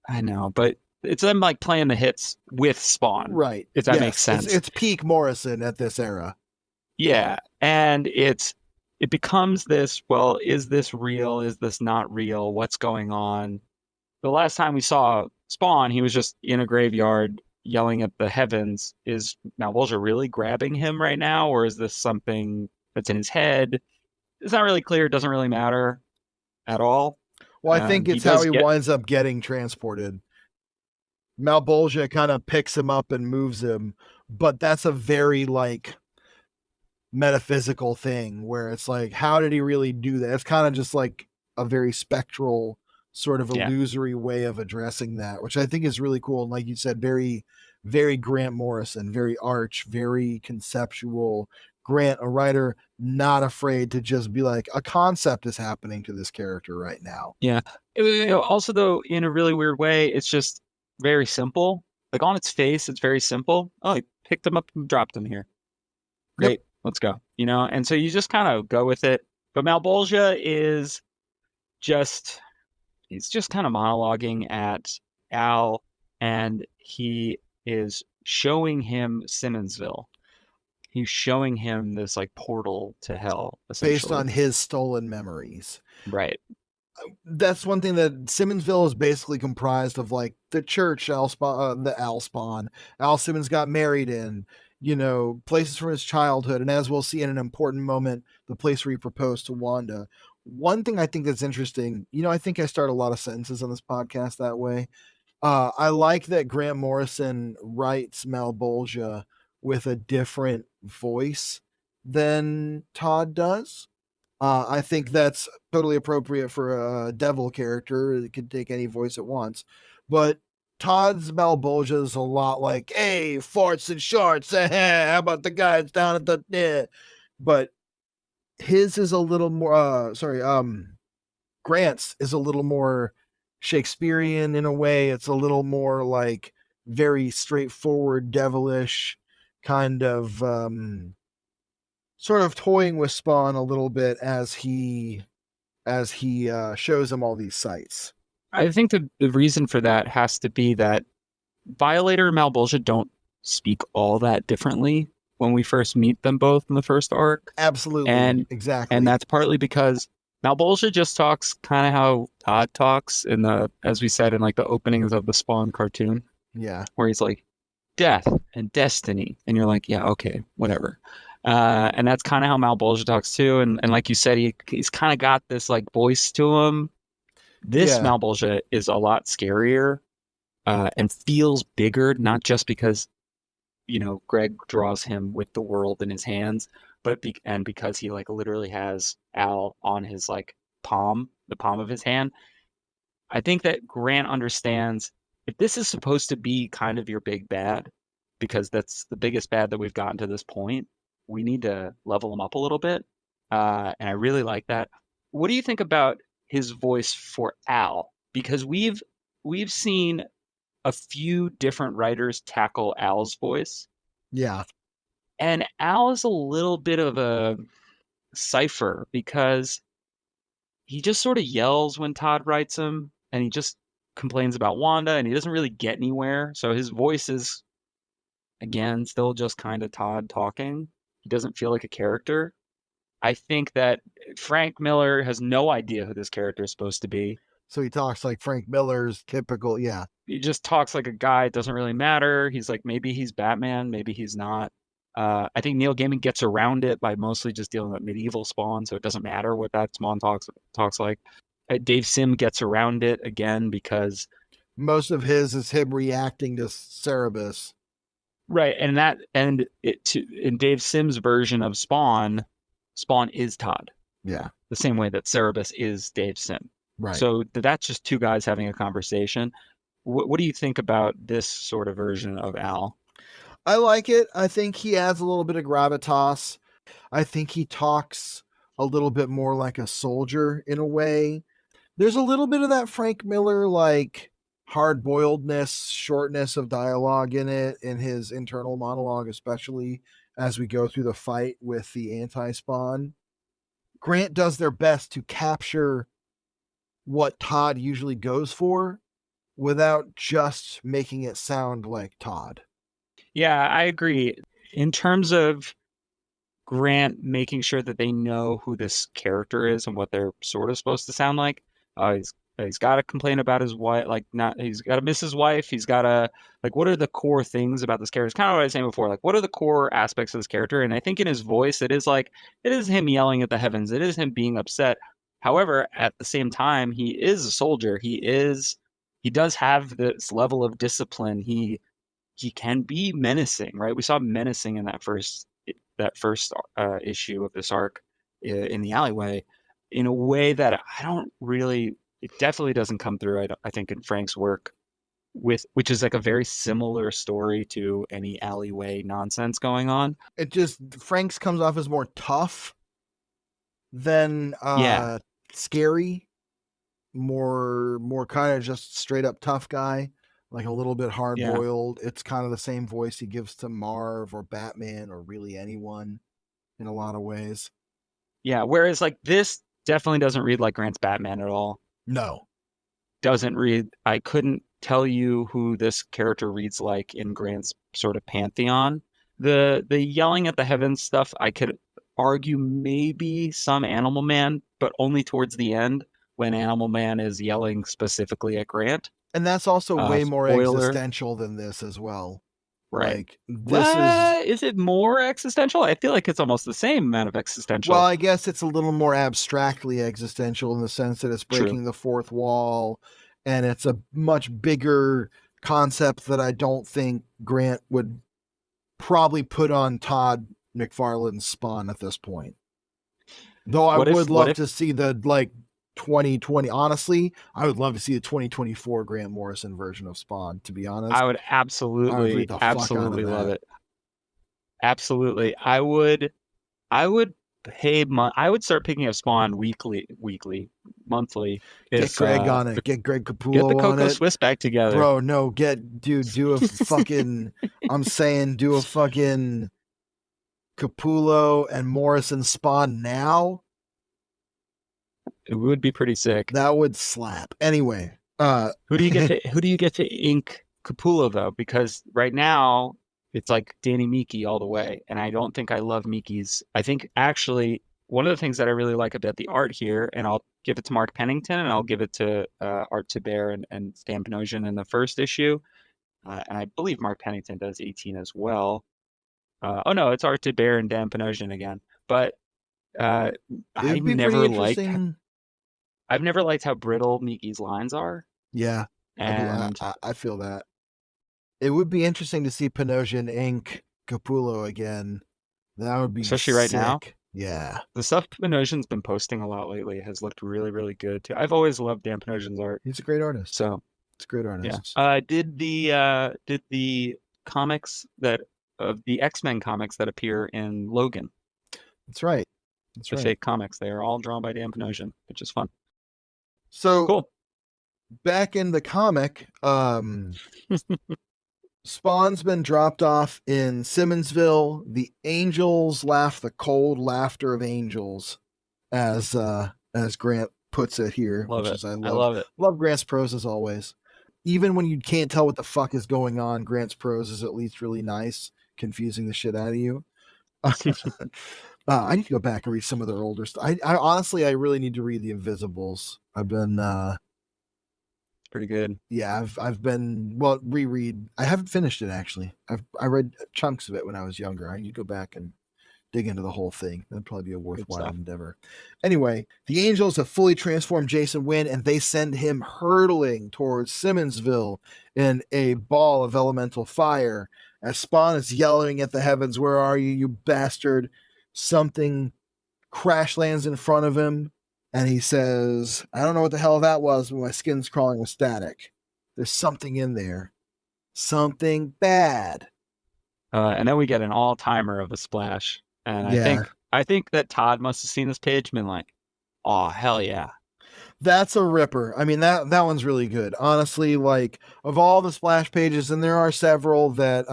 I know, but it's them like playing the hits with Spawn, right? If that makes sense. It's peak Morrison at this era. Yeah, and it becomes this. Well, is this real? Is this not real? What's going on? The last time we saw Spawn, he was just in a graveyard yelling at the heavens. Is Malbolgia really grabbing him right now, or is this something that's in his head? It's not really clear. It doesn't really matter at all. Well, I think it's how he winds up getting transported. Malbolgia kind of picks him up and moves him, but that's a very like metaphysical thing where it's like, how did he really do that? It's kind of just like a very spectral sort of illusory way of addressing that, which I think is really cool. And like you said, very, very Grant Morrison, very arch, very conceptual. Grant, a writer not afraid to just be like, a concept is happening to this character right now. Yeah. Also, though, in a really weird way, it's just very simple. Like on its face, it's very simple. Oh, he picked him up and dropped him here. Great. Yep. Let's go. And so you just kind of go with it. But Malbolgia is he's just kind of monologuing at Al, and he is showing him Simmonsville. He's showing him this like portal to hell, based on his stolen memories. Right. That's one thing that Simmonsville is basically comprised of, like the church, the Al spawn. Al Simmons got married in, places from his childhood. And as we'll see in an important moment, the place where he proposed to Wanda. One thing I think that's interesting, I think I start a lot of sentences on this podcast that way. I like that Grant Morrison writes Malbolgia with a different voice than Todd does. I think that's totally appropriate for a devil character. It can take any voice it wants. But Todd's Malbolgia is a lot like, hey, farts and shorts. How about the guys down at the... But his is a little more... Grant's is a little more Shakespearean in a way. It's a little more like very straightforward, devilish kind of... sort of toying with Spawn a little bit as he shows him all these sights. I think the reason for that has to be that Violator and Malbolgia don't speak all that differently when we first meet them both in the first arc. Absolutely. And exactly. And that's partly because Malbolgia just talks kind of how Todd talks as we said, in like the openings of the Spawn cartoon. Yeah. Where he's like, death and destiny. And you're like, yeah, okay, whatever. And that's kind of how Malbolgia talks too. And like you said, he's kind of got this like voice to him. This Malbolgia is a lot scarier and feels bigger, not just because, Greg draws him with the world in his hands, but because he like literally has Al on his like the palm of his hand. I think that Grant understands if this is supposed to be kind of your big bad, because that's the biggest bad that we've gotten to this point, we need to level him up a little bit. And I really like that. What do you think about his voice for Al? Because we've seen a few different writers tackle Al's voice. Yeah. And Al is a little bit of a cipher because he just sort of yells when Todd writes him, and he just complains about Wanda, and he doesn't really get anywhere. So his voice is, again, still just kind of Todd talking. He doesn't feel like a character. I think that Frank Miller has no idea who this character is supposed to be. So he talks like Frank Miller's typical, yeah. He just talks like a guy. It doesn't really matter. He's like, maybe he's Batman, maybe he's not. I think Neil Gaiman gets around it by mostly just dealing with medieval Spawn, so it doesn't matter what that Spawn talks like. Dave Sim gets around it again because most of his is him reacting to Cerebus. Right, and in Dave Sim's version of Spawn, Spawn is Todd. Yeah. The same way that Cerebus is Dave Sim. Right. So that's just two guys having a conversation. What do you think about this sort of version of Al? I like it. I think he adds a little bit of gravitas. I think he talks a little bit more like a soldier in a way. There's a little bit of that Frank Miller, like hard-boiledness, shortness of dialogue in it, in his internal monologue, especially as we go through the fight with the anti-Spawn. Grant does their best to capture what Todd usually goes for without just making it sound like Todd. Yeah, I agree. In terms of Grant making sure that they know who this character is and what they're sort of supposed to sound like, he's got to complain about his wife, like not he's got to miss his wife. He's got to like, what are the core things about this character? It's kind of what I was saying before. Like, what are the core aspects of this character? And I think in his voice, it is him yelling at the heavens. It is him being upset. However, at the same time, he is a soldier. He does have this level of discipline. He can be menacing, right? We saw menacing in that first issue of this arc in the alleyway in a way that it definitely doesn't come through. I think in Frank's work which is like a very similar story to any alleyway nonsense going on. It just, Frank's comes off as more tough than scary, more kind of just straight up tough guy, like a little bit hard boiled. Yeah. It's kind of the same voice he gives to Marv or Batman or really anyone in a lot of ways. Yeah, whereas like this definitely doesn't read like Grant's Batman at all. No. Doesn't read. I couldn't tell you who this character reads like in Grant's sort of pantheon. The yelling at the heavens stuff, I could argue maybe some Animal Man, but only towards the end when Animal Man is yelling specifically at Grant. And that's also way more existential than this as well. Right. Like, this is it more existential? I feel like it's almost the same amount of existential. Well, I guess it's a little more abstractly existential in the sense that it's breaking the fourth wall, and it's a much bigger concept that I don't think Grant would probably put on Todd McFarlane's Spawn at this point. Though I would love to see the 2020. Honestly, I would love to see the 2024 Grant Morrison version of Spawn, to be honest. I would absolutely love it. Absolutely. I would start picking up Spawn weekly, monthly. Get Greg on it. Get Greg Capullo on it. Get the Coco Swiss back together. Bro, no, do a fucking, I'm saying do a fucking Capullo and Morrison Spawn now. It would be pretty sick. That would slap. Anyway, who do you get to ink Capullo though? Because right now it's like Danny Miki all the way, and I don't think I love Miki's. I think actually one of the things that I really like about the art here, and I'll give it to Mark Pennington, and I'll give it to Art Thibert and Stan Panosian in the first issue, and I believe Mark Pennington does 18 as well. Oh no, it's Art Thibert and Dan Panosian again, but I've never liked how brittle Miki's lines are. Yeah, and I feel that. It would be interesting to see Panosian ink Capullo again. That would be especially right now. Yeah, the stuff Panosian's been posting a lot lately has looked really, really good too. I've always loved Dan Panosian's art. He's a great artist. So it's a great artist. Yeah. Did the comics that of the X-Men comics that appear in Logan? That's right. The fake comics. They are all drawn by Dan Panosian, which is fun. So cool. Back in the comic, Spawn's been dropped off in Simmonsville. The angels laugh the cold laughter of angels, as Grant puts it here. I love it. Love Grant's prose as always. Even when you can't tell what the fuck is going on, Grant's prose is at least really nice, confusing the shit out of you. I need to go back and read some of their older stuff. I honestly, I really need to read The Invisibles. I've been pretty good. Yeah, I've been reread. I haven't finished it actually. I read chunks of it when I was younger. I need to go back and dig into the whole thing. That'd probably be a worthwhile endeavor. Anyway, the Angels have fully transformed Jason Wynn, and they send him hurtling towards Simmonsville in a ball of elemental fire. As Spawn is yelling at the heavens, "Where are you, you bastard?" Something crash lands in front of him, and he says, "I don't know what the hell that was, but my skin's crawling with static. There's something in there. Something bad." And then we get an all-timer of a splash. And I think that Todd must have seen this page and been like, "Oh, hell yeah." That's a ripper. I mean, that one's really good. Honestly, like, of all the splash pages, and there are several that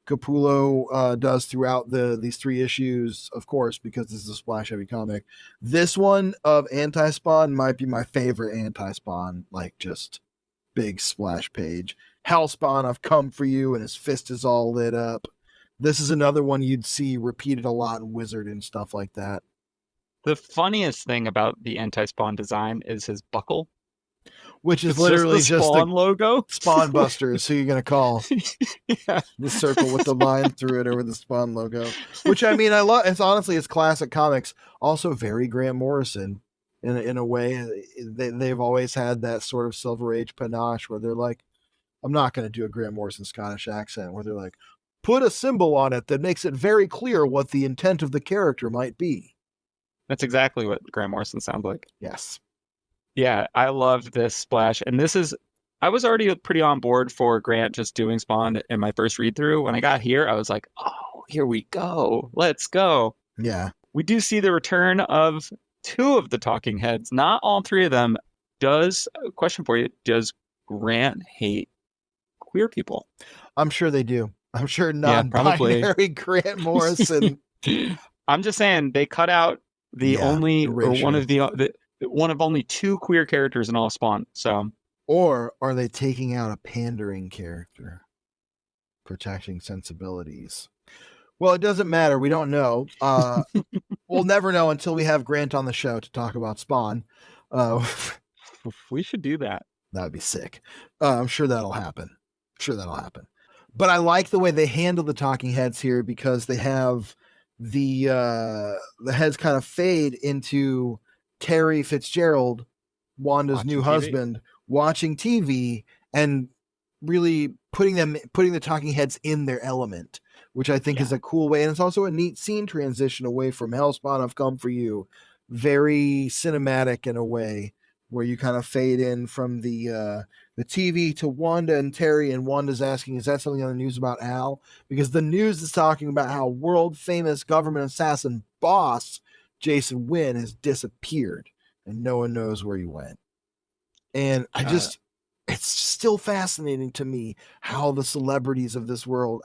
Capullo does throughout these 3 issues, of course, because this is a splash heavy comic. This one of Anti-Spawn might be my favorite Anti-Spawn, like, just big splash page. Hellspawn, I've come for you, and his fist is all lit up. This is another one you'd see repeated a lot in Wizard and stuff like that. The funniest thing about the Anti-Spawn design is his buckle, which is literally just the Spawn logo. Spawn Busters, who you're going to call. Yeah. The circle with the line through it over the Spawn logo. Which, I mean, I love. It's classic comics. Also very Grant Morrison in a way. They've always had that sort of Silver Age panache where they're like, I'm not going to do a Grant Morrison Scottish accent, where they're like, put a symbol on it that makes it very clear what the intent of the character might be. That's exactly what Grant Morrison sounds like. Yes. Yeah, I love this splash. And I was already pretty on board for Grant just doing Spawn in my first read through. When I got here, I was like, oh, here we go. Let's go. Yeah. We do see the return of 2 of the talking heads, not all 3 of them. Question for you, does Grant hate queer people? I'm sure they do. I'm sure non-binary Grant Morrison. I'm just saying they cut out one of only 2 queer characters in all Spawn. So, or are they taking out a pandering character, protecting sensibilities? Well, it doesn't matter. We don't know. We'll never know until we have Grant on the show to talk about Spawn. We should do that. That would be sick. I'm sure that'll happen. But I like the way they handle the talking heads here, because they have the heads kind of fade into Terry Fitzgerald, Wanda's new husband, watching TV and really putting the talking heads in their element, which I think is a cool way. And it's also a neat scene transition away from Hellspawn, I've come for you. Very cinematic in a way, where you kind of fade in from the TV to Wanda and Terry, and Wanda's asking, is that something on the news about Al? Because the news is talking about how world-famous government assassin boss Jason Wynn has disappeared, and no one knows where he went. And it's still fascinating to me how the celebrities of this world,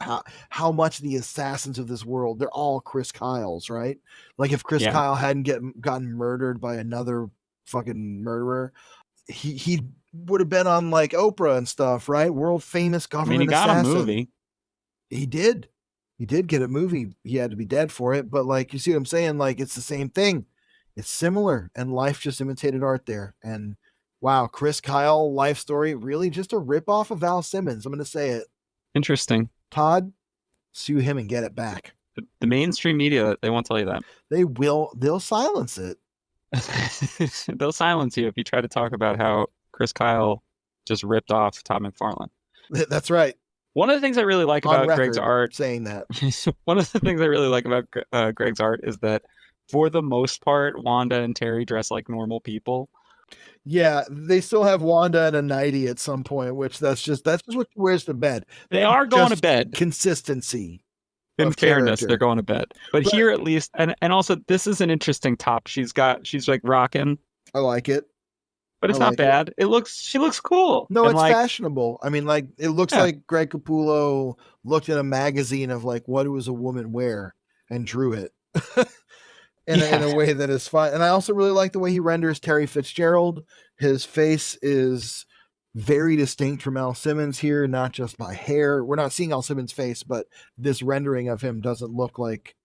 how much the assassins of this world, they're all Chris Kyles, right? Like, if Chris Kyle hadn't gotten murdered by another fucking murderer, he would have been on like Oprah and stuff, right? World famous government assassin. He got a movie. He did get a movie. He had to be dead for it, but like, you see what I'm saying? Like, it's the same thing. It's similar, and life just imitated art there. And wow, Chris Kyle life story, really just a rip off of Val Simmons. I'm going to say it. Interesting. Todd, sue him and get it back. The mainstream media, they won't tell you that. They'll silence it. They'll silence you if you try to talk about how Chris Kyle just ripped off Todd McFarlane. That's right. One of the things I really like about Greg's art, saying that. One of the things I really like about Greg's art is that, for the most part, Wanda and Terry dress like normal people. Yeah, they still have Wanda in a nightie at some point, which that's just what she wears to bed. They are going to bed. Consistency. In fairness, they're going to bed. But here, at least, and also, this is an interesting top. She's like rocking. I like it. But it's not bad. She looks cool. No, it's fashionable. I mean, like, it looks like Greg Capullo looked in a magazine of like, what does a woman wear, and drew it in a way that is fine. And I also really like the way he renders Terry Fitzgerald. His face is very distinct from Al Simmons here, not just by hair. We're not seeing Al Simmons' face, but this rendering of him doesn't look like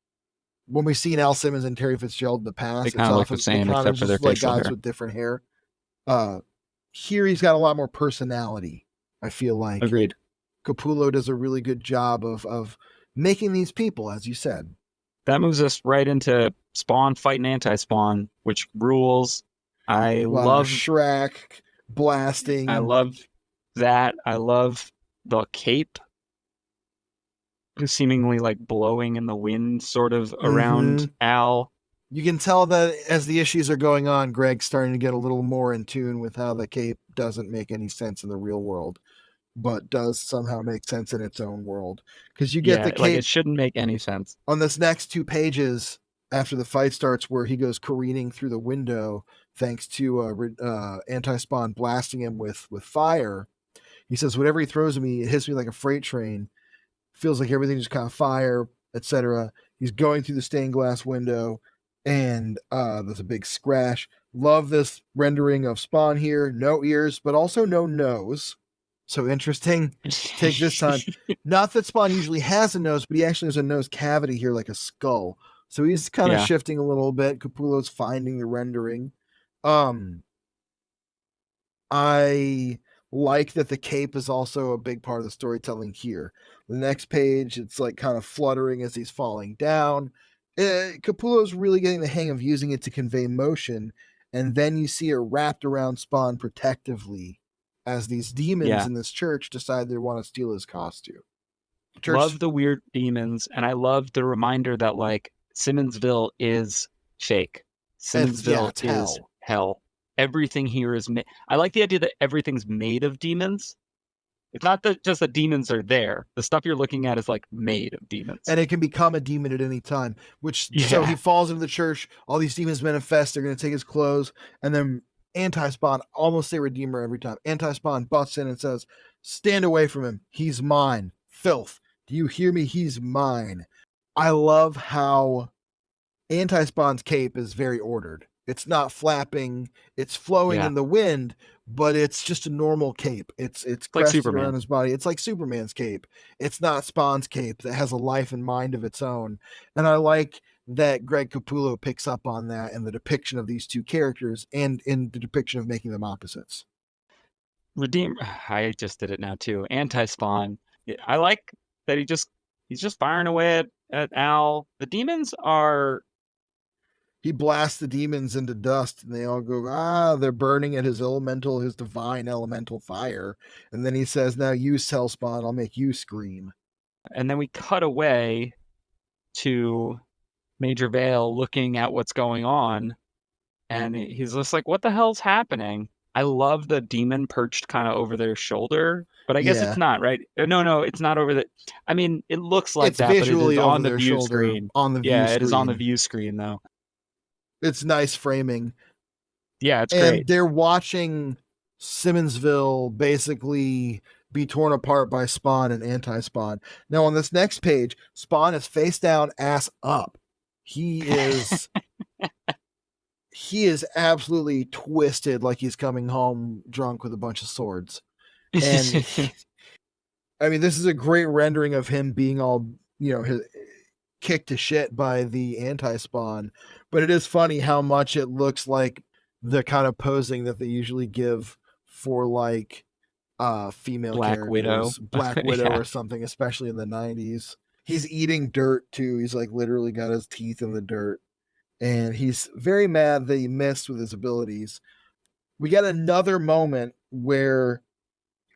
when we've seen Al Simmons and Terry Fitzgerald in the past. They kind of look the same, except for their facial hair. Guys with different hair. here he's got a lot more personality. I feel like Agreed. Capullo does a really good job of making these people, as you said. That moves us right into Spawn fighting Anti-Spawn, which rules. I love Shrek blasting. I love that. I love the cape, seemingly like blowing in the wind, sort of around Al. You can tell that as the issues are going on, Greg's starting to get a little more in tune with how the cape doesn't make any sense in the real world, but does somehow make sense in its own world. Because you get the cape, like it shouldn't make any sense. On this next 2 pages after the fight starts, where he goes careening through the window thanks to Anti-Spawn blasting him with fire. He says, whatever he throws at me, it hits me like a freight train. Feels like everything's just kind of fire, etc. He's going through the stained glass window, and there's a big scratch. Love this rendering of Spawn here. No ears, but also no nose. So interesting. Take this time. Not that Spawn usually has a nose, but he actually has a nose cavity here like a skull. So he's kind of shifting a little bit. Capullo's finding the rendering. I like that the cape is also a big part of the storytelling here. The next page, it's like kind of fluttering as he's falling down. Capullo's really getting the hang of using it to convey motion, and then you see it wrapped around Spawn protectively as these demons in this church decide they want to steal his costume. Love the weird demons, and I love the reminder that like Simmonsville is fake. Simmonsville is hell. Everything here is made. I like the idea that everything's made of demons. It's not that just the demons are there. The stuff you're looking at is like made of demons. And it can become a demon at any time. So he falls into the church. All these demons manifest. They're going to take his clothes. And then Anti-Spawn, almost say Redeemer every time. Anti-Spawn busts in and says, stand away from him. He's mine. Filth. Do you hear me? He's mine. I love how Anti-Spawn's cape is very ordered. It's not flapping. It's flowing in the wind, but it's just a normal cape. It's crested like around his body. It's like Superman's cape. It's not Spawn's cape that has a life and mind of its own. And I like that Greg Capullo picks up on that in the depiction of these two characters and in the depiction of making them opposites. Redeemer, I just did it now too. Anti-Spawn. I like that he's just firing away at Al. The demons are... He blasts the demons into dust, and they all go, they're burning at his divine elemental fire. And then he says, now you sell Spawn, I'll make you scream. And then we cut away to Major Vale looking at what's going on, and he's just like, what the hell's happening? I love the demon perched kind of over their shoulder, but I guess it's not, right? No, it's not over the... I mean, it looks like that, but it is on the view screen. It is on the view screen, though. It's nice framing. Yeah, it's great. And they're watching Simmonsville basically be torn apart by Spawn and Anti-Spawn. Now, on this next page, Spawn is face down, ass up. He is... he is absolutely twisted, like he's coming home drunk with a bunch of swords. And I mean, this is a great rendering of him being all, kicked to shit by the Anti-Spawn. But it is funny how much it looks like the kind of posing that they usually give for like female characters. Black Widow or something, especially in the 90s. He's eating dirt too. He's like literally got his teeth in the dirt. And he's very mad that he missed with his abilities. We got another moment where,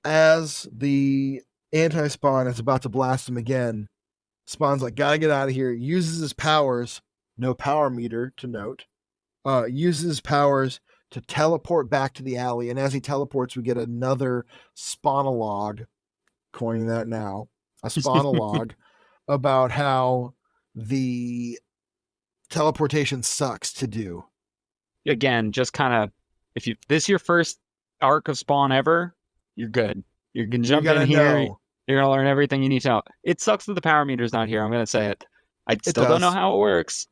as the Anti-Spawn is about to blast him again, Spawn's like, gotta get out of here. Uses his powers, no power meter to note, uses his powers to teleport back to the alley. And as he teleports, we get another Spawnologue, coining that now, a Spawnologue, about how the teleportation sucks to do. Again, just kind of, if this is your first arc of Spawn ever, you're good. You can jump in here. You're going to learn everything you need to know. It sucks that the power meter's not here. I'm going to say it. I still don't know how it works.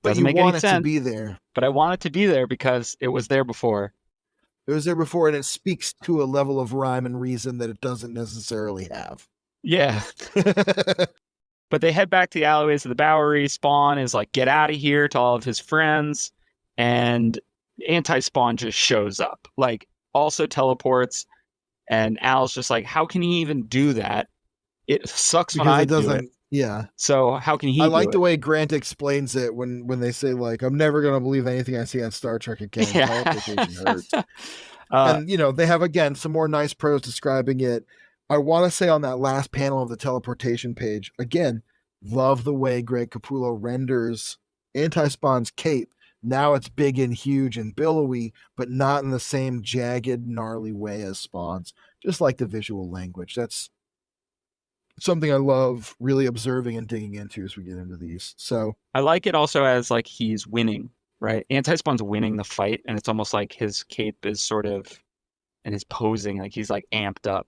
Doesn't make any sense. But you want it to be there. But I want it to be there because it was there before. It was there before, and it speaks to a level of rhyme and reason that it doesn't necessarily have. Yeah. But they head back to the alleyways of the Bowery. Spawn is like, get out of here to all of his friends. And Anti-Spawn just shows up. Like, also teleports, and Al's just like, how can he even do that? It sucks when because I it do it. doesn't. Yeah, So how can I he do like the it? way Grant explains it when they say like, "I'm never gonna believe anything I see on Star Trek again. Yeah. Teleportation hurts." uh, And they have again some more nice prose describing it. I want to say on that last panel of the teleportation page again, love the way Greg Capullo renders Anti-Spawn's cape. Now it's big and huge and billowy, but not in the same jagged, gnarly way as Spawn's. Just like the visual language. That's something I love really observing and digging into as we get into these. So I like it also as like he's winning, right? Anti-Spawn's winning the fight, and it's almost like his cape is sort of, and his posing, like he's like amped up.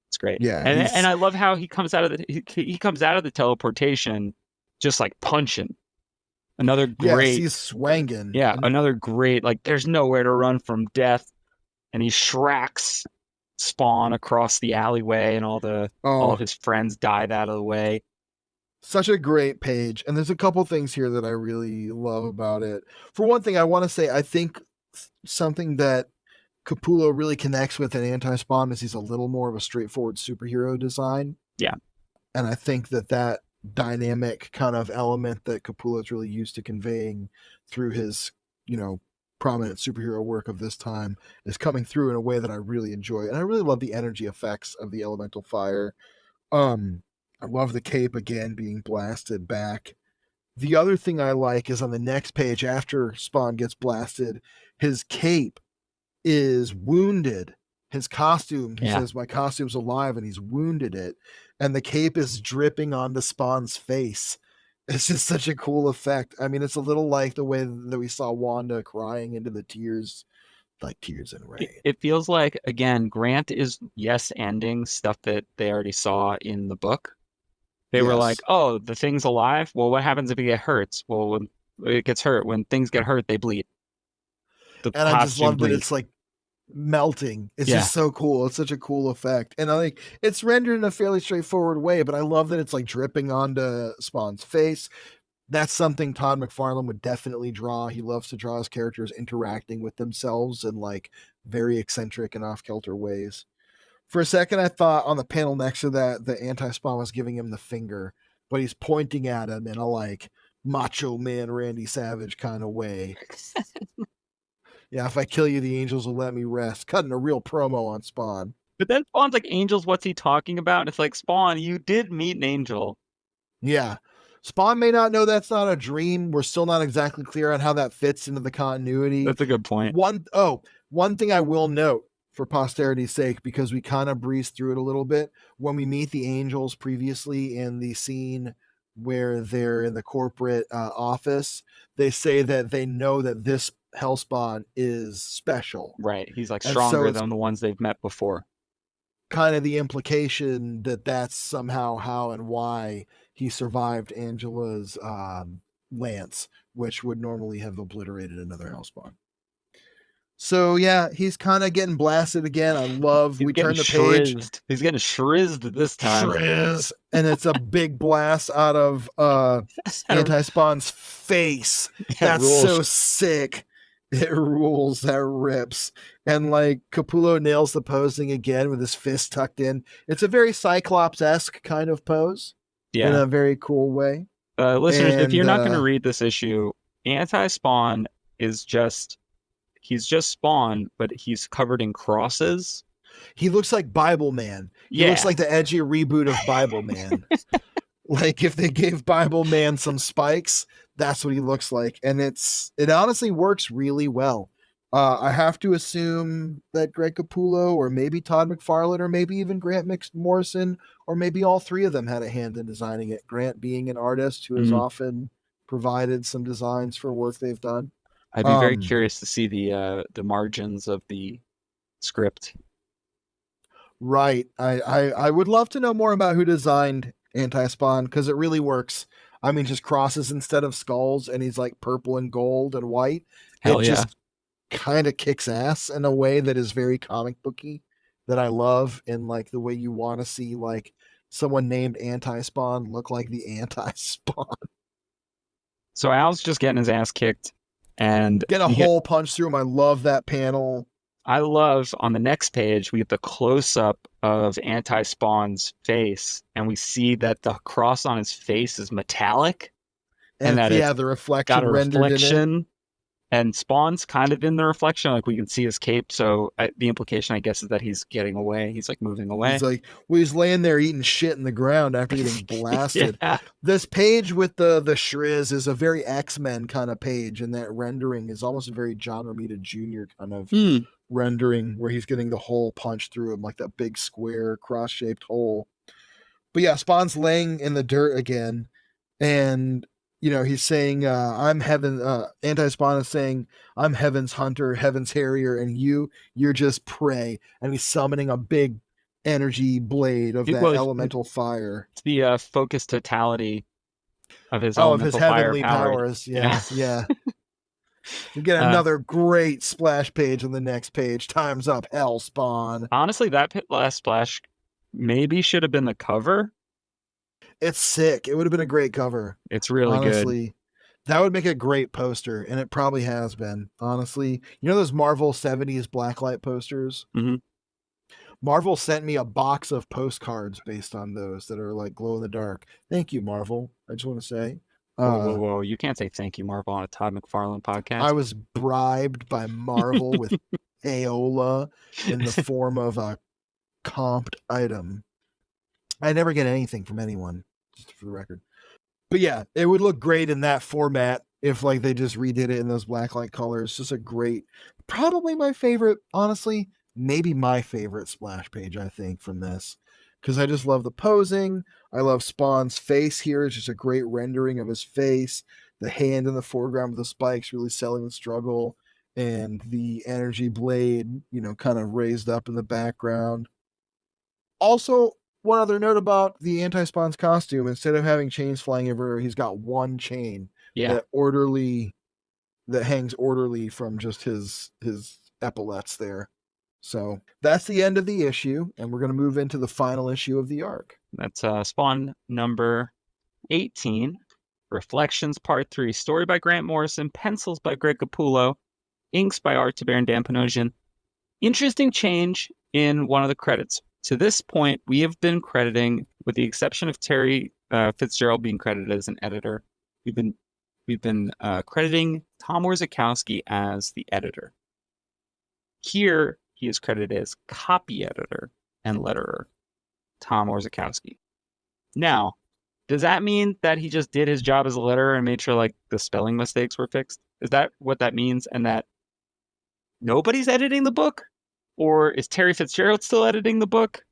It's great. yeah, And I love how he comes out of he comes out of the teleportation just like punching. Another yes, great, he's swanging. yeah, another great, like there's nowhere to run from death, and he shracks Spawn across the alleyway, and all of his friends dive out of the way. Such a great page. And there's a couple things here that I really love about it. For one thing, I want to say I think something that Capullo really connects with in Anti-Spawn is he's a little more of a straightforward superhero design. Yeah. And I think that dynamic kind of element that Capullo is really used to conveying through his, prominent superhero work of this time is coming through in a way that I really enjoy. And I really love the energy effects of the elemental fire. I love the cape again being blasted back. The other thing I like is on the next page after Spawn gets blasted, his cape is wounded. His costume, he says, my costume's alive, and he's wounded it. And the cape is dripping onto Spawn's face. It's just such a cool effect. I mean, it's a little like the way that we saw Wanda crying into the tears, like tears in rain. It feels like, again, Grant is ending stuff that they already saw in the book. They were like, oh, the thing's alive? Well, what happens if it gets hurt? Well, when it gets hurt, when things get hurt, they bleed. And I just love that it's like melting. It's just so cool. It's such a cool effect. And I think it's rendered in a fairly straightforward way, but I love that it's like dripping onto Spawn's face. That's something Todd McFarlane would definitely draw. He loves to draw his characters interacting with themselves in like very eccentric and off-kilter ways. For a second, I thought on the panel next to that, the Anti-Spawn was giving him the finger, but he's pointing at him in a like macho man Randy Savage kind of way. Yeah, if I kill you, the angels will let me rest. Cutting a real promo on Spawn. But then Spawn's like, angels, what's he talking about? And it's like, Spawn, you did meet an angel. Yeah. Spawn may not know that's not a dream. We're still not exactly clear on how that fits into the continuity. That's a good point. One thing I will note for posterity's sake, because we kind of breezed through it a little bit, when we meet the angels previously in the scene where they're in the corporate office, they say that they know that this Hellspawn is special. Right. He's like stronger than the ones they've met before. Kind of the implication that that's somehow how and why he survived Angela's lance, which would normally have obliterated another Hellspawn. So yeah, he's kind of getting blasted again. I love we turn the page. He's getting shrizzed this time. And it's a big blast out of Anti-Spawn's face. That's so sick. It rules. That rips. And like Capullo nails the posing again with his fist tucked in. It's a very Cyclops-esque kind of pose. Yeah. In a very cool way. Listeners, if you're not going to read this issue, Anti-Spawn is he's just Spawn, but he's covered in crosses. He looks like Bible Man. He looks like the edgy reboot of Bible Man. Like if they gave Bible Man some spikes, that's what he looks like. And it honestly works really well. I have to assume that Greg Capullo or maybe Todd McFarlane or maybe even Grant Morrison or maybe all three of them had a hand in designing it. Grant being an artist who has often provided some designs for work they've done. I'd be very curious to see the margins of the script. Right. I would love to know more about who designed Anti-Spawn because it really works. I mean, just crosses instead of skulls, and he's like purple and gold and white. Hell yeah. Just kind of kicks ass in a way that is very comic booky that I love, and like the way you want to see like someone named Anti-Spawn look like the Anti-Spawn. So Al's just getting his ass kicked and get a hole punched through him. I love that panel. I love on the next page, we get the close up of Anti-Spawn's face, and we see that the cross on his face is metallic and that it's the got reflection a rendered in it. reflection. And Spawn's kind of in the reflection, like we can see his cape. So the implication, I guess, is that he's getting away. He's like moving away. He's like, well, he's laying there eating shit in the ground after getting blasted. Yeah. This page with the Shriz is a very X-Men kind of page, and that rendering is almost a very John Romita Jr. kind of rendering, where he's getting the hole punched through him, like that big square cross-shaped hole. But yeah, Spawn's laying in the dirt again, and he's saying, I'm heaven. Anti-Spawn is saying, I'm heaven's hunter, heaven's harrier, and you're just prey. And he's summoning a big energy blade of that elemental fire. It's the focus totality of his heavenly powers. Yeah. You get another great splash page on the next page. Time's up, hell, Spawn. Honestly, that last splash maybe should have been the cover. It's sick. It would have been a great cover. It's really good. That would make a great poster, and it probably has been, honestly. You know those Marvel 70s blacklight posters? Mm-hmm. Marvel sent me a box of postcards based on those that are like glow in the dark. Thank you, Marvel. I just want to say. Whoa. You can't say thank you, Marvel, on a Todd McFarlane podcast. I was bribed by Marvel with payola in the form of a comped item. I never get anything from anyone, just for the record. But yeah, it would look great in that format if like they just redid it in those blacklight colors. Just a great, probably my favorite, honestly, maybe my favorite splash page, I think, from this. Because I just love the posing. I love Spawn's face here. It's just a great rendering of his face. The hand in the foreground with the spikes really selling the struggle. And the energy blade, kind of raised up in the background. Also, one other note about the Anti-Spawn's costume, instead of having chains flying everywhere, he's got one chain that hangs orderly from just his epaulets there. So that's the end of the issue, and we're going to move into the final issue of the arc. That's Spawn number 18, Reflections Part 3, story by Grant Morrison, pencils by Greg Capullo, inks by Art to Baron Dan Panosian. Interesting change in one of the credits. To this point, we have been crediting, with the exception of Terry Fitzgerald being credited as an editor, we've been crediting Tom Warzakowski as the editor. Here, he is credited as copy editor and letterer, Tom Warzakowski. Now, does that mean that he just did his job as a letterer and made sure like the spelling mistakes were fixed? Is that what that means? And that nobody's editing the book? Or is Terry Fitzgerald still editing the book?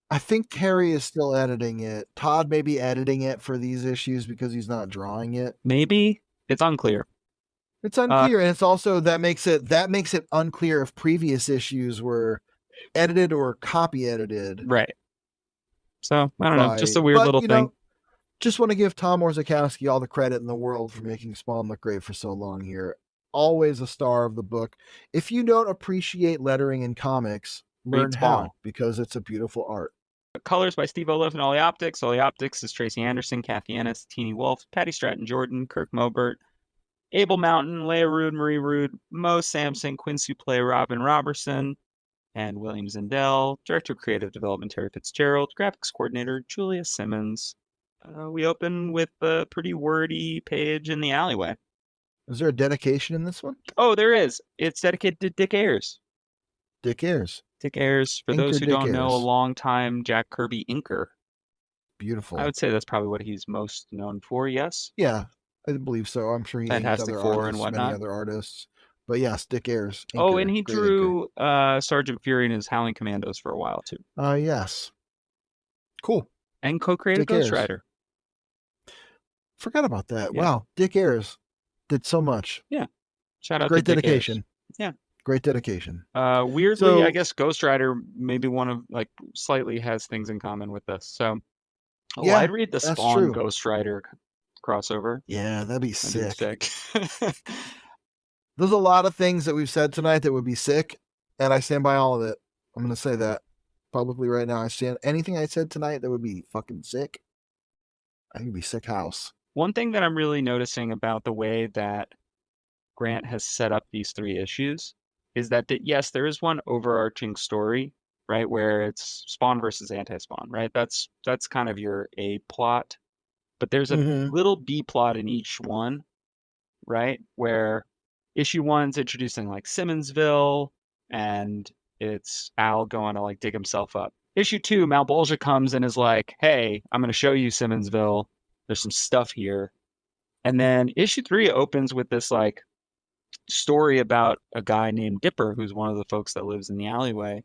I think Terry is still editing it. Todd may be editing it for these issues because he's not drawing it. Maybe. It's unclear. It's unclear, and it's also that makes it unclear if previous issues were edited or copy edited. Right. So I don't know, just a weird little thing. Just want to give Tom Warzakowski all the credit in the world for making Spawn look great for so long here. Always a star of the book. If you don't appreciate lettering in comics, learn how, because it's a beautiful art. Colors by Steve Olive and Ollie Optics. Ollie Optics is Tracy Anderson, Kathy Ennis, Teeny Wolf, Patty Stratton Jordan, Kirk Mobert, Abel Mountain, Leah Rude, Marie Rude, Mo Sampson, Quincy Play, Robin Robertson, and William Zindel. Director of Creative Development, Terry Fitzgerald. Graphics Coordinator, Julia Simmons. We open with a pretty wordy page in the alleyway. Is there a dedication in this one? Oh, there is. It's dedicated to Dick Ayers. Dick Ayers. Dick Ayers, for those who don't know, a long-time Jack Kirby inker. Beautiful. I would say that's probably what he's most known for, yes? Yeah, I believe so. I'm sure he Fantastic Four and whatnot. Many other artists. But yes, Dick Ayers. Inker, oh, and he drew Sergeant Fury and his Howling Commandos for a while, too. Yes. Cool. And co-created Ghost Rider. Forgot about that. Yeah. Wow, Dick Ayers did so much. Yeah. Shout out to Dick dedication. Ayers. Yeah. Great dedication. Weirdly, I guess Ghost Rider maybe one of slightly has things in common with this. So I'd read the Spawn Ghost Rider crossover. Yeah, that'd be sick. There's a lot of things that we've said tonight that would be sick, and I stand by all of it. I'm gonna say that publicly right now. Anything I said tonight that would be fucking sick. I think it'd be sick house. One thing that I'm really noticing about the way that Grant has set up these 3 issues is that yes, there is one overarching story, right, where it's Spawn versus anti-Spawn, right? That's kind of your A plot, but there's a Mm-hmm. little B plot in each one, right? Where issue one's introducing like Simmonsville, and it's Al going to like dig himself up. Issue two, Malbolgia comes and is like, "Hey, I'm going to show you Simmonsville. There's some stuff here." And then issue three opens with this like story about a guy named Dipper, who's one of the folks that lives in the alleyway,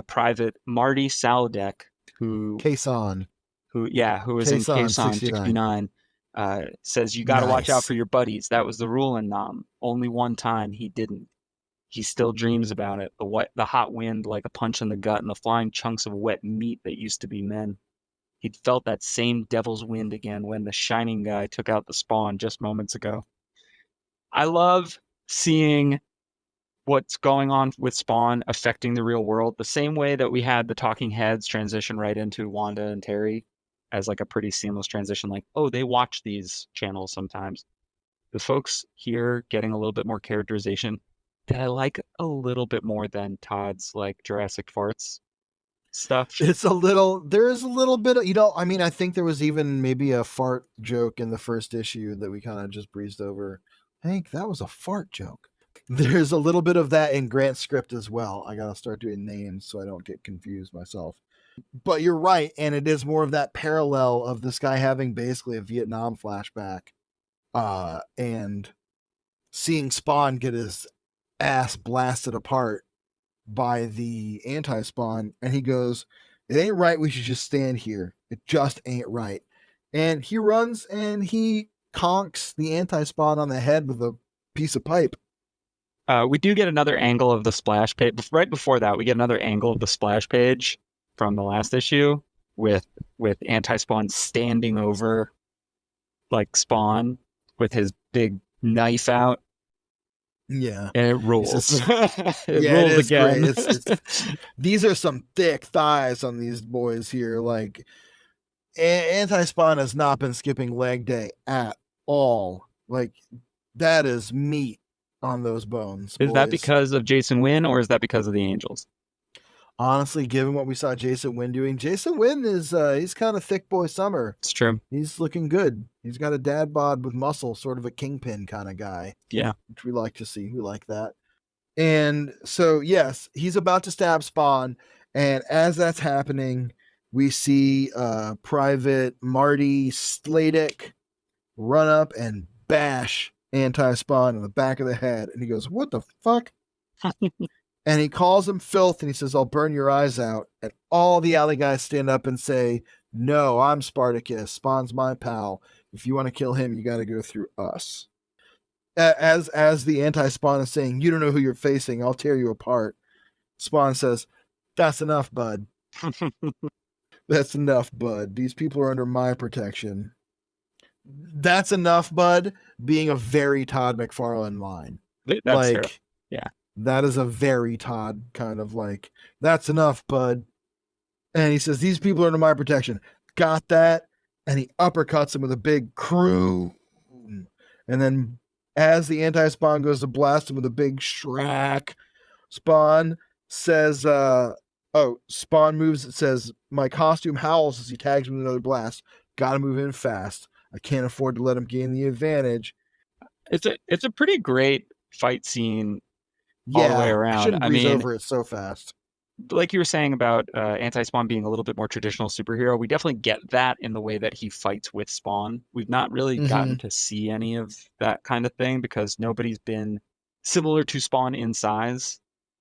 Private Marty Saldeck, who Kason. who was in Kason Case on 69. 69, says you got to watch out Nice. for your buddies. That was the rule in Nam. Only one time he didn't. He still dreams about it. The hot wind like a punch in the gut, and the flying chunks of wet meat that used to be men. He'd felt that same devil's wind again when the shining guy took out the Spawn just moments ago. I love seeing what's going on with Spawn affecting the real world, the same way that we had the Talking Heads transition right into Wanda and Terry as like a pretty seamless transition. Like, oh, they watch these channels sometimes. The folks here getting a little bit more characterization that I like a little bit more than Todd's like Jurassic farts stuff. There is a little bit of, I mean, I think there was even maybe a fart joke in the first issue that we kind of just breezed over. Hank, that was a fart joke. There's a little bit of that in Grant's script as well. I got to start doing names so I don't get confused myself. But you're right. And it is more of that parallel of this guy having basically a Vietnam flashback and seeing Spawn get his ass blasted apart by the anti-Spawn. And he goes, "It ain't right. We should just stand here. It just ain't right." And he runs and he conks the anti-Spawn on the head with a piece of pipe. We do get another angle of the splash page. Right before that, we get another angle of the splash page from the last issue with Anti-Spawn standing over like Spawn with his big knife out. Yeah. And it rules. It yeah, rules it is again. Great. These are some thick thighs on these boys here. Like, Anti-Spawn has not been skipping leg day at all. Like, that is meat on those bones. Is boys. that because of Jason Wynn, or is that because of the Angels? Honestly, given what we saw Jason Wynn doing, Jason Wynn is he's kind of thick boy summer. It's true. He's looking good. He's got a dad bod with muscle, sort of a Kingpin kind of guy. Yeah. Which we like to see. We like that. And so, yes, he's about to stab Spawn. And as that's happening, we see Private Marty Sladek run up and bash Anti-Spawn in the back of the head. And he goes, "What the fuck?" And he calls him filth and he says, "I'll burn your eyes out." And all the alley guys stand up and say, "No, I'm Spartacus. Spawn's my pal. If you want to kill him, you got to go through us." As the anti-Spawn is saying, "You don't know who you're facing. I'll tear you apart." Spawn says, "That's enough, bud. That's enough, bud. These people are under my protection." That's enough, bud, being a very Todd McFarlane line. That's like, true. Yeah. That is a very Todd kind of like, "That's enough, bud." And he says, "These people are under my protection." Got that? And he uppercuts him with a big crew. And then as the anti-Spawn goes to blast him with a big shrack, Spawn says, Spawn moves. It says, "My costume howls" as he tags him with another blast. Gotta move in fast. I can't afford to let him gain the advantage. It's a pretty great fight scene all the way around. I shouldn't breeze over it so fast. Like you were saying about Anti-Spawn being a little bit more traditional superhero, we definitely get that in the way that he fights with Spawn. We've not really gotten to see any of that kind of thing because nobody's been similar to Spawn in size,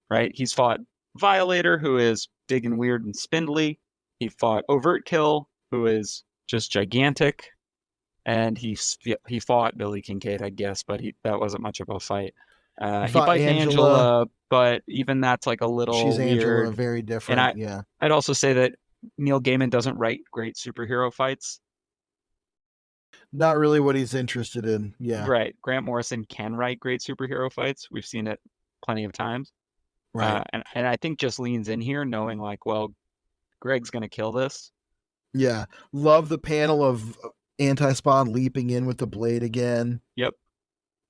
right? He's fought Violator, who is big and weird and spindly. He fought Overt Kill, who is just gigantic. And he fought Billy Kincaid, I guess, but that wasn't much of a fight. He fights Angela, but even that's like a little She's weird. Angela, very different. And I'd also say that Neil Gaiman doesn't write great superhero fights. Not really what he's interested in. Yeah. Right. Grant Morrison can write great superhero fights. We've seen it plenty of times. Right. And I think just leans in here knowing like, well, Greg's going to kill this. Yeah. Love the panel of Anti-Spawn leaping in with the blade again. Yep.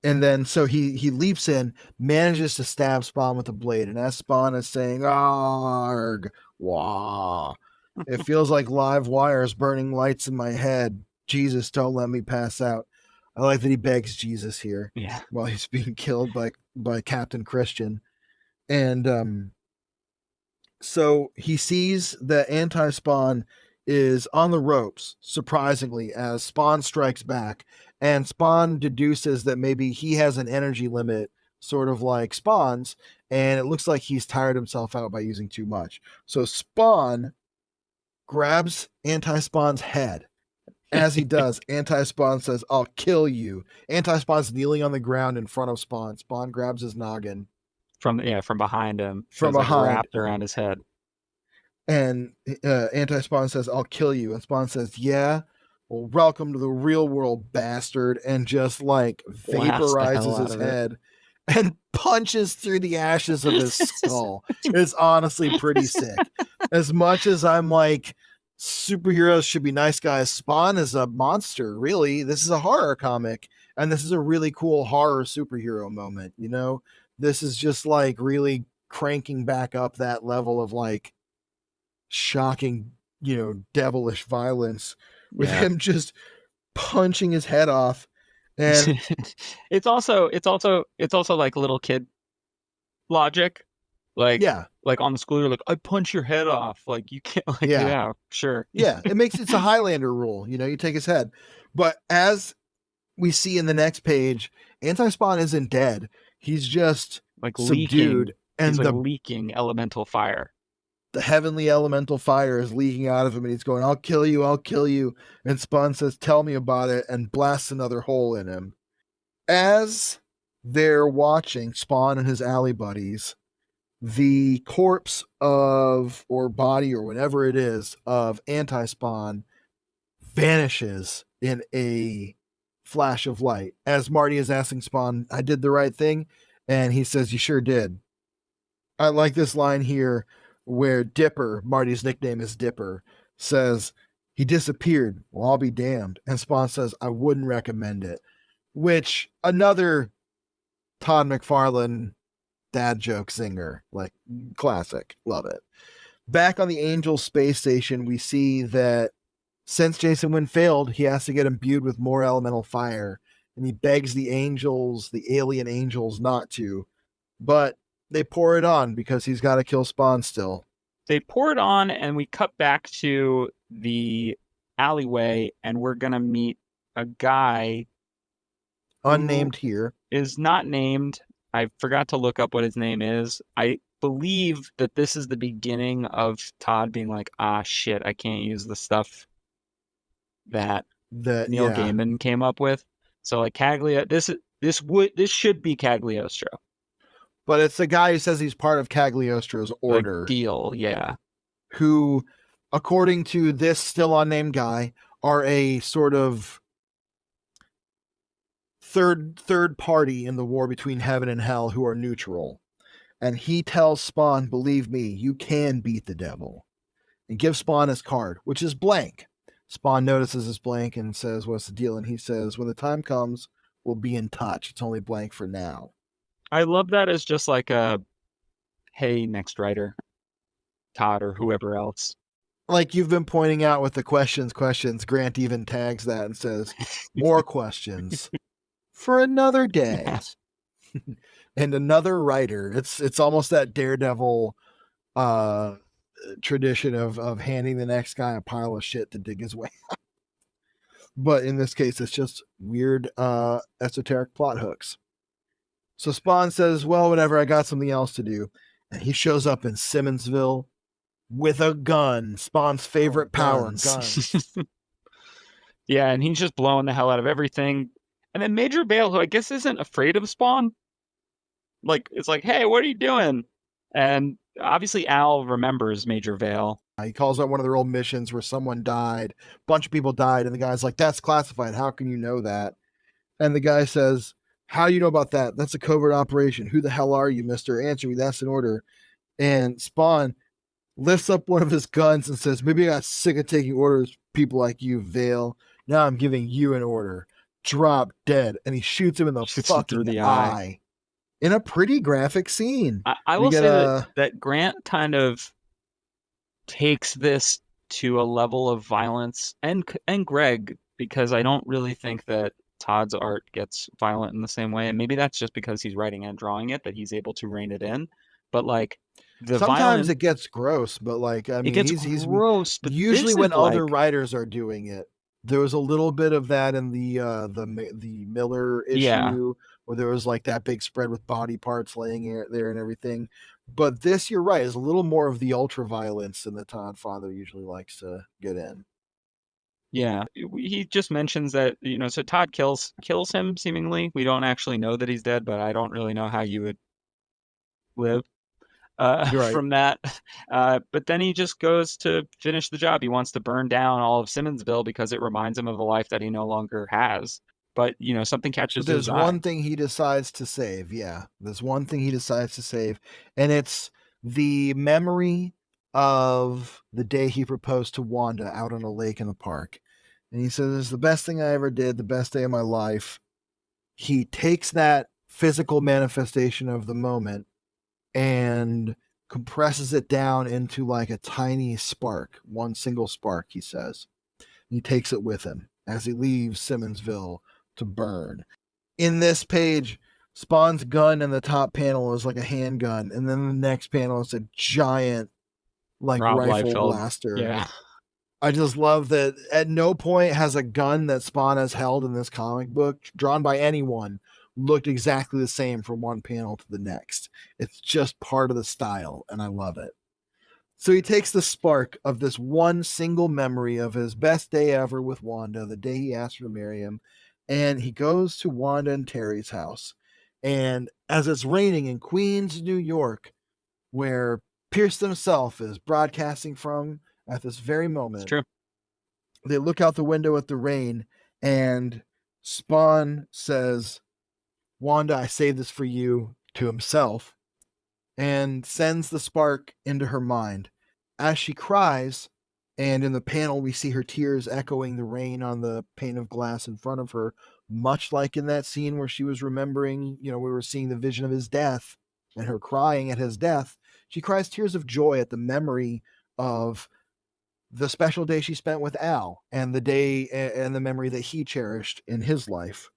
And then so he leaps in, manages to stab Spawn with a blade, and as Spawn is saying, "Arg, wah," it feels like live wires burning lights in my head. Jesus, don't let me pass out. I like that he begs Jesus here while he's being killed by Captain Christian. And so he sees that anti-Spawn is on the ropes, surprisingly, as Spawn strikes back. And Spawn deduces that maybe he has an energy limit, sort of like Spawn's, and it looks like he's tired himself out by using too much. So Spawn grabs anti-Spawn's head. As he does, anti-Spawn says, "I'll kill you." Anti-Spawn's kneeling on the ground in front of Spawn. Spawn grabs his noggin. From behind him. From behind. Like wrapped around his head. And anti-Spawn says, "I'll kill you." And Spawn says, "Yeah, well, welcome to the real world, bastard," and just like vaporizes his head and punches through the ashes of his skull. It's honestly pretty sick. As much as I'm like, superheroes should be nice guys, Spawn is a monster, really. This is a horror comic, and this is a really cool horror superhero moment, you know? This is just like really cranking back up that level of like shocking, you know, devilish violence with him just punching his head off. And it's also like little kid logic. Like, like on the school, you're like, "I punch your head off." Like, you can't, like, yeah, sure. Yeah, it's a Highlander rule, you know, you take his head. But as we see in the next page, Anti-Spawn isn't dead. He's just like subdued. Leaking. And he's leaking elemental fire. The heavenly elemental fire is leaking out of him, and he's going, "I'll kill you, I'll kill you." And Spawn says, "Tell me about it," and blasts another hole in him. As they're watching, Spawn and his alley buddies, the corpse of, or body, or whatever it is, of Anti-Spawn vanishes in a flash of light. As Marty is asking Spawn, "I did the right thing?" And he says, "You sure did." I like this line here where Dipper, Marty's nickname is Dipper, says, "He disappeared. Well, I'll be damned." And Spawn says, "I wouldn't recommend it." Which, another Todd McFarlane dad joke singer, like classic. Love it. Back on the Angel space station, we see that since Jason Wynn failed, he has to get imbued with more elemental fire. And he begs the angels, the alien angels, not to. But they pour it on because he's got to kill Spawn still. They pour it on, and we cut back to the alleyway, and we're going to meet a guy. Unnamed here. Is not named. I forgot to look up what his name is. I believe that this is the beginning of Todd being like, "Ah, shit, I can't use the stuff that Neil Gaiman came up with." So like this should be Cagliostro. But it's the guy who says he's part of Cagliostro's order. Deal, yeah. Who, according to this still unnamed guy, are a sort of third party in the war between heaven and hell who are neutral. And he tells Spawn, "Believe me, you can beat the devil." And gives Spawn his card, which is blank. Spawn notices his blank and says, "What's the deal?" And he says, "When the time comes, we'll be in touch. It's only blank for now." I love that as just like a, "Hey, next writer, Todd," or whoever else. Like you've been pointing out with the questions, Grant even tags that and says, "More questions for another day." And another writer. It's almost that Daredevil tradition of handing the next guy a pile of shit to dig his way out. But in this case, it's just weird esoteric plot hooks. So Spawn says, "Well, whatever, I got something else to do." And he shows up in Simmonsville with a gun. Spawn's favorite power, guns. Yeah, and he's just blowing the hell out of everything. And then Major Vale, who I guess isn't afraid of Spawn, like, it's like, "Hey, what are you doing?" And obviously Al remembers Major Vale. He calls out one of their old missions where someone died. A bunch of people died. And the guy's like, "That's classified. How can you know that?" And the guy says, "How do you know about that? That's a covert operation. Who the hell are you, mister? Answer me. That's an order." And Spawn lifts up one of his guns and says, "Maybe I got sick of taking orders, people like you, Vale. Now I'm giving you an order. drop dead, and he shoots him in the Shoots him through fucking the eye in a pretty graphic scene. I will say that Grant kind of takes this to a level of violence, and Greg, because I don't really think that Todd's art gets violent in the same way, and maybe that's just because he's writing and drawing it that he's able to rein it in. But like the sometimes violence, it gets gross, but like I mean, it gets he's gross. But usually this when is other like, writers are doing it. There was a little bit of that in the Miller yeah, issue where there was like that big spread with body parts laying there and everything. But this, you're right, is a little more of the ultra violence than the Todd father usually likes to get in. yeah. He just mentions that, you know, so Todd kills him seemingly. We don't actually know that he's dead, but I don't really know how you would live You're right. from that. But then he just goes to finish the job. He wants to burn down all of Simmonsville because it reminds him of a life that he no longer has. But, you know, something But catches his there's eye. one thing he decides to save. Yeah, there's one thing he decides to save, and it's the memory of the day he proposed to Wanda out on a lake in the park. And he says, "It's the best thing I ever did, the best day of my life." He takes that physical manifestation of the moment and compresses it down into like a tiny spark, one single spark, he says. He takes it with him as he leaves Simmonsville to burn. In this page, Spawn's gun in the top panel is like a handgun, and then the next panel is a giant like Rob rifle Liefeld. blaster. Yeah. I just love that at no point has a gun that Spawn has held in this comic book, drawn by anyone, looked exactly the same from one panel to the next. It's just part of the style, and I love it. So he takes the spark of this one single memory of his best day ever with Wanda, the day he asked her to marry him, and he goes to Wanda and Terry's house. And as it's raining in Queens, New York, where Pierce himself is broadcasting from at this very It's moment, true. they look out the window at the rain, and Spawn says, "Wanda, I saved this for you," to himself, and sends the spark into her mind. As she cries, and in the panel, we see her tears echoing the rain on the pane of glass in front of her, much like in that scene where she was remembering, we were seeing the vision of his death and her crying at his death. She cries tears of joy at the memory of the special day she spent with Al and the day and the memory that he cherished in his life.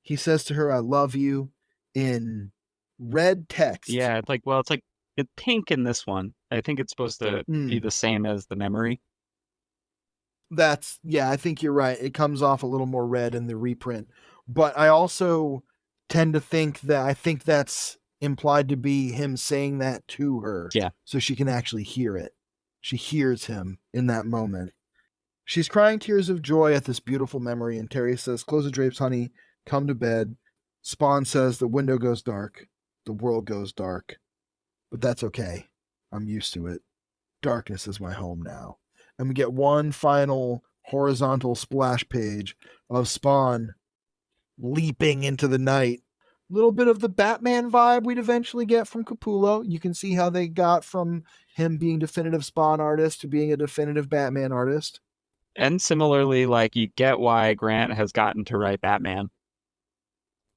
He says to her, "I love you," in red text. Yeah, it's pink in this one. I think it's supposed to be the same as the memory. I think you're right. It comes off a little more red in the reprint. But I also tend to think that's implied to be him saying that to her. Yeah. So she can actually hear it. She hears him in that moment. She's crying tears of joy at this beautiful memory, and Terry says, "Close the drapes, honey. Come to bed." Spawn says, "The window goes dark. The world goes dark. But that's okay. I'm used to it. Darkness is my home now." And we get one final horizontal splash page of Spawn leaping into the night. A little bit of the Batman vibe we'd eventually get from Capullo. You can see how they got from him being definitive Spawn artist to being a definitive Batman artist. And similarly, like, you get why Grant has gotten to write Batman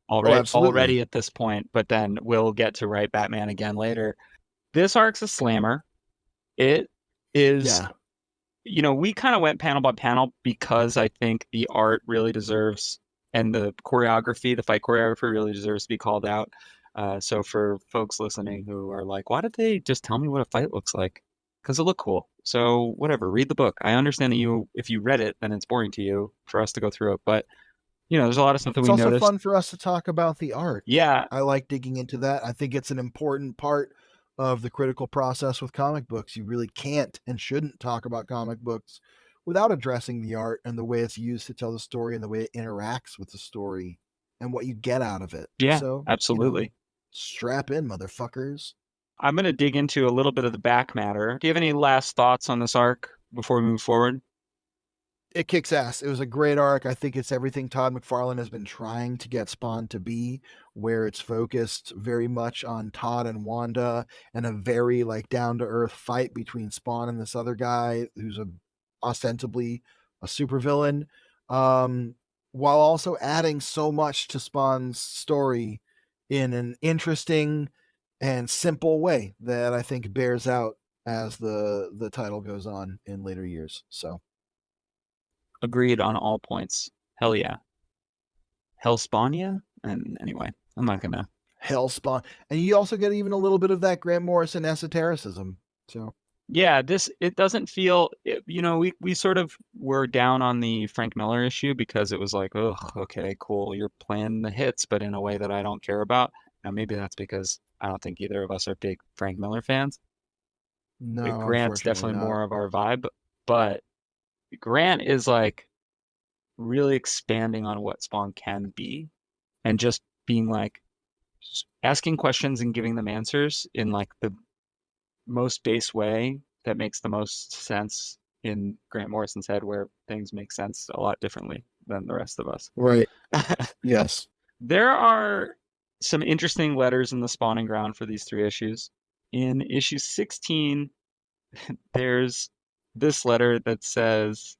already at this point, but then we'll get to write Batman again later. This arc's a slammer. It is, we kind of went panel by panel because I think the art really deserves, and the fight choreography really deserves to be called out. So for folks listening who are like, why did they just tell me what a fight looks like? Because it looked cool. So whatever, read the book. I understand that if you read it, then it's boring to you for us to go through it. But, there's a lot of stuff that we noticed. It's also fun for us to talk about the art. Yeah. I like digging into that. I think it's an important part of the critical process with comic books. You really can't and shouldn't talk about comic books without addressing the art and the way it's used to tell the story and the way it interacts with the story and what you get out of it. Yeah, so absolutely. Strap in, motherfuckers. I'm going to dig into a little bit of the back matter. Do you have any last thoughts on this arc before we move forward? It kicks ass. It was a great arc. I think it's everything Todd McFarlane has been trying to get Spawn to be, where it's focused very much on Todd and Wanda and a very like down to earth fight between Spawn and this other guy who's ostensibly a supervillain. while also adding so much to Spawn's story in an interesting and simple way that I think bears out as the title goes on in later years. So agreed on all points. Hell yeah. Hellspawnia? And anyway, I'm not gonna. Hellspawn, and you also get even a little bit of that Grant Morrison esotericism. So yeah, it doesn't feel, we sort of were down on the Frank Miller issue because it was like, oh, okay, cool, you're playing the hits, but in a way that I don't care about. Now maybe that's because I don't think either of us are big Frank Miller fans. no, Grant's unfortunately definitely not. more of our vibe, but Grant is like really expanding on what Spawn can be and just being like asking questions and giving them answers in like the most base way that makes the most sense in Grant Morrison's head, where things make sense a lot differently than the rest of us. Right. Yes. There are some interesting letters in the spawning ground for these 3 issues. In issue 16, there's this letter that says,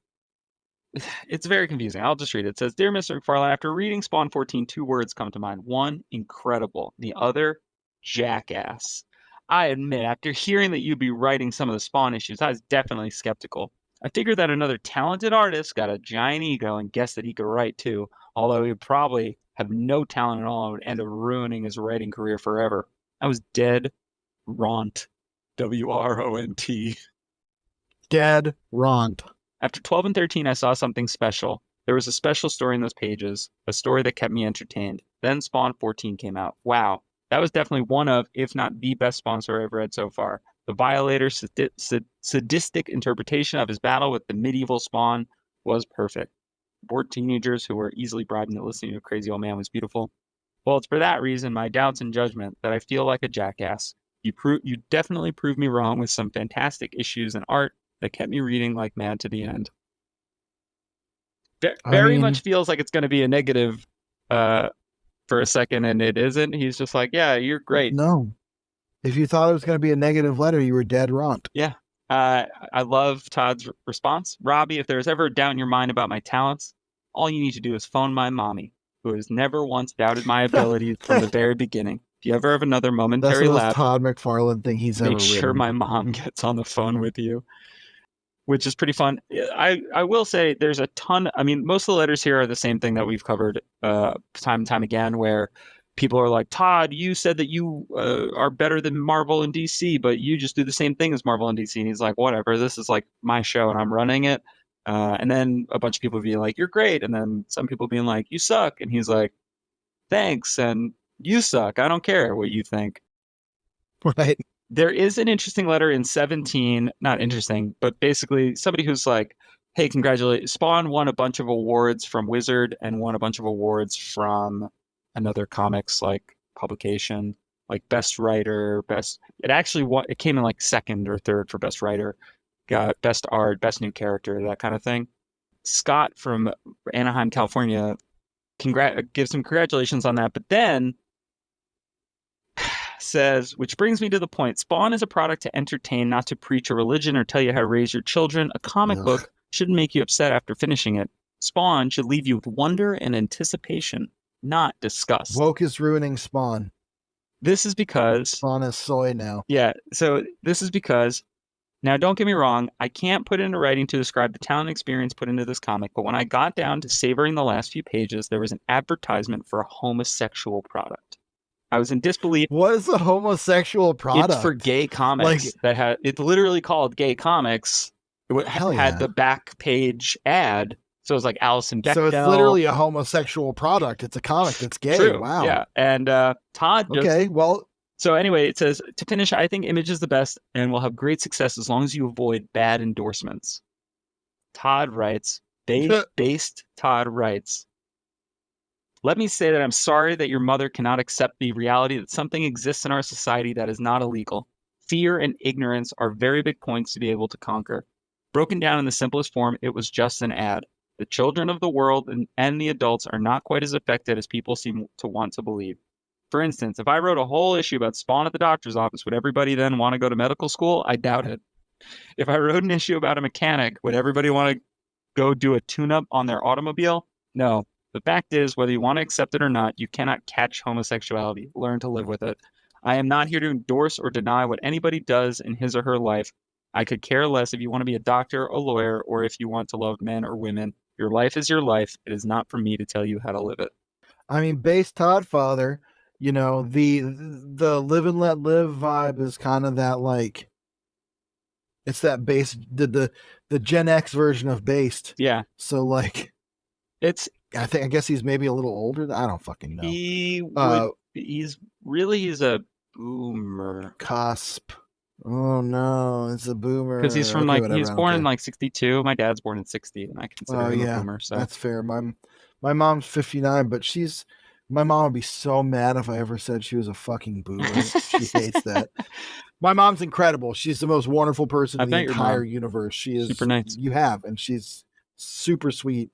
it's very confusing. I'll just read it. It says, Dear Mr. McFarlane, after reading Spawn 14, 2 words come to mind. One, incredible. The other, jackass. I admit, after hearing that you'd be writing some of the Spawn issues, I was definitely skeptical. I figured that another talented artist got a giant ego and guessed that he could write too, although he would probably have no talent at all and would end up ruining his writing career forever. I was dead wront. WRONT. Dead wrong. After 12 and 13, I saw something special. There was a special story in those pages, a story that kept me entertained. Then Spawn 14 came out. Wow, that was definitely one of, if not the best Spawn story I've read so far. The Violator's sadistic interpretation of his battle with the medieval Spawn was perfect. Bored teenagers who were easily bribed into listening to a crazy old man was beautiful. Well, it's for that reason, my doubts and judgment, that I feel like a jackass. You definitely proved me wrong with some fantastic issues and art that kept me reading like mad to the end. Very much feels like it's going to be a negative for a second, and it isn't. He's just like, yeah, you're great. No. If you thought it was going to be a negative letter, you were dead wrong. Yeah. I love Todd's response. Robbie, if there's ever a doubt in your mind about my talents, all you need to do is phone my mommy, who has never once doubted my abilities from the very beginning. If you ever have another momentary lapse, that's the most Todd McFarlane thing he's ever written. Make sure my mom gets on the phone with you, which is pretty fun. I will say there's a ton. I mean, most of the letters here are the same thing that we've covered time and time again, where people are like, Todd, you said that you are better than Marvel and DC, but you just do the same thing as Marvel and DC. And he's like, whatever, this is like my show and I'm running it. And then a bunch of people being like, you're great. And then some people being like, you suck. And he's like, thanks. And you suck. I don't care what you think. Right. There is an interesting letter in 17, not interesting, but basically somebody who's like, hey, congratulations. Spawn won a bunch of awards from Wizard and won a bunch of awards from another comics like publication, like best writer, it came in like second or third for best writer, got best art, best new character, that kind of thing. Scott from Anaheim, California, gives some congratulations on that, but then says, which brings me to the point, Spawn is a product to entertain, not to preach a religion or tell you how to raise your children. A comic book shouldn't make you upset after finishing it. Spawn should leave you with wonder and anticipation, not disgust. Woke is ruining Spawn. This is because Spawn is soy now. Yeah, so this is because, now don't get me wrong, I can't put it into writing to describe the talent and experience put into this comic, but when I got down to savoring the last few pages, there was an advertisement for a homosexual product. I was in disbelief. What is a homosexual product? It's for gay comics. It's literally called Gay Comics. It had the back page ad. So it's like Allison Bechdel. So it's literally a homosexual product. It's a comic that's gay. True. Wow. Yeah. And Todd. So anyway, it says, to finish, I think Image is the best and will have great success as long as you avoid bad endorsements. Todd writes, based Todd writes, let me say that I'm sorry that your mother cannot accept the reality that something exists in our society that is not illegal. Fear and ignorance are very big points to be able to conquer. Broken down in the simplest form, it was just an ad. The children of the world and the adults are not quite as affected as people seem to want to believe. For instance, if I wrote a whole issue about Spawn at the doctor's office, would everybody then want to go to medical school? I doubt it. If I wrote an issue about a mechanic, would everybody want to go do a tune-up on their automobile? No. The fact is, whether you want to accept it or not, you cannot catch homosexuality. Learn to live with it. I am not here to endorse or deny what anybody does in his or her life. I could care less if you want to be a doctor, a lawyer, or if you want to love men or women. Your life is your life. It is not for me to tell you how to live it. I mean, base Todd father, you know, the live and let live vibe is kind of that, like, it's that base, the Gen X version of based. Yeah. So like, it's, I guess he's maybe a little older. I don't fucking know. He's a boomer. Cusp. Oh no, it's a boomer. Because he's from he's born in like 62. My dad's born in 60, and I consider him a boomer. So that's fair. My mom's 59, but my mom would be so mad if I ever said she was a fucking boomer. She hates that. My mom's incredible. She's the most wonderful person in the entire universe. She is super nice. And she's super sweet.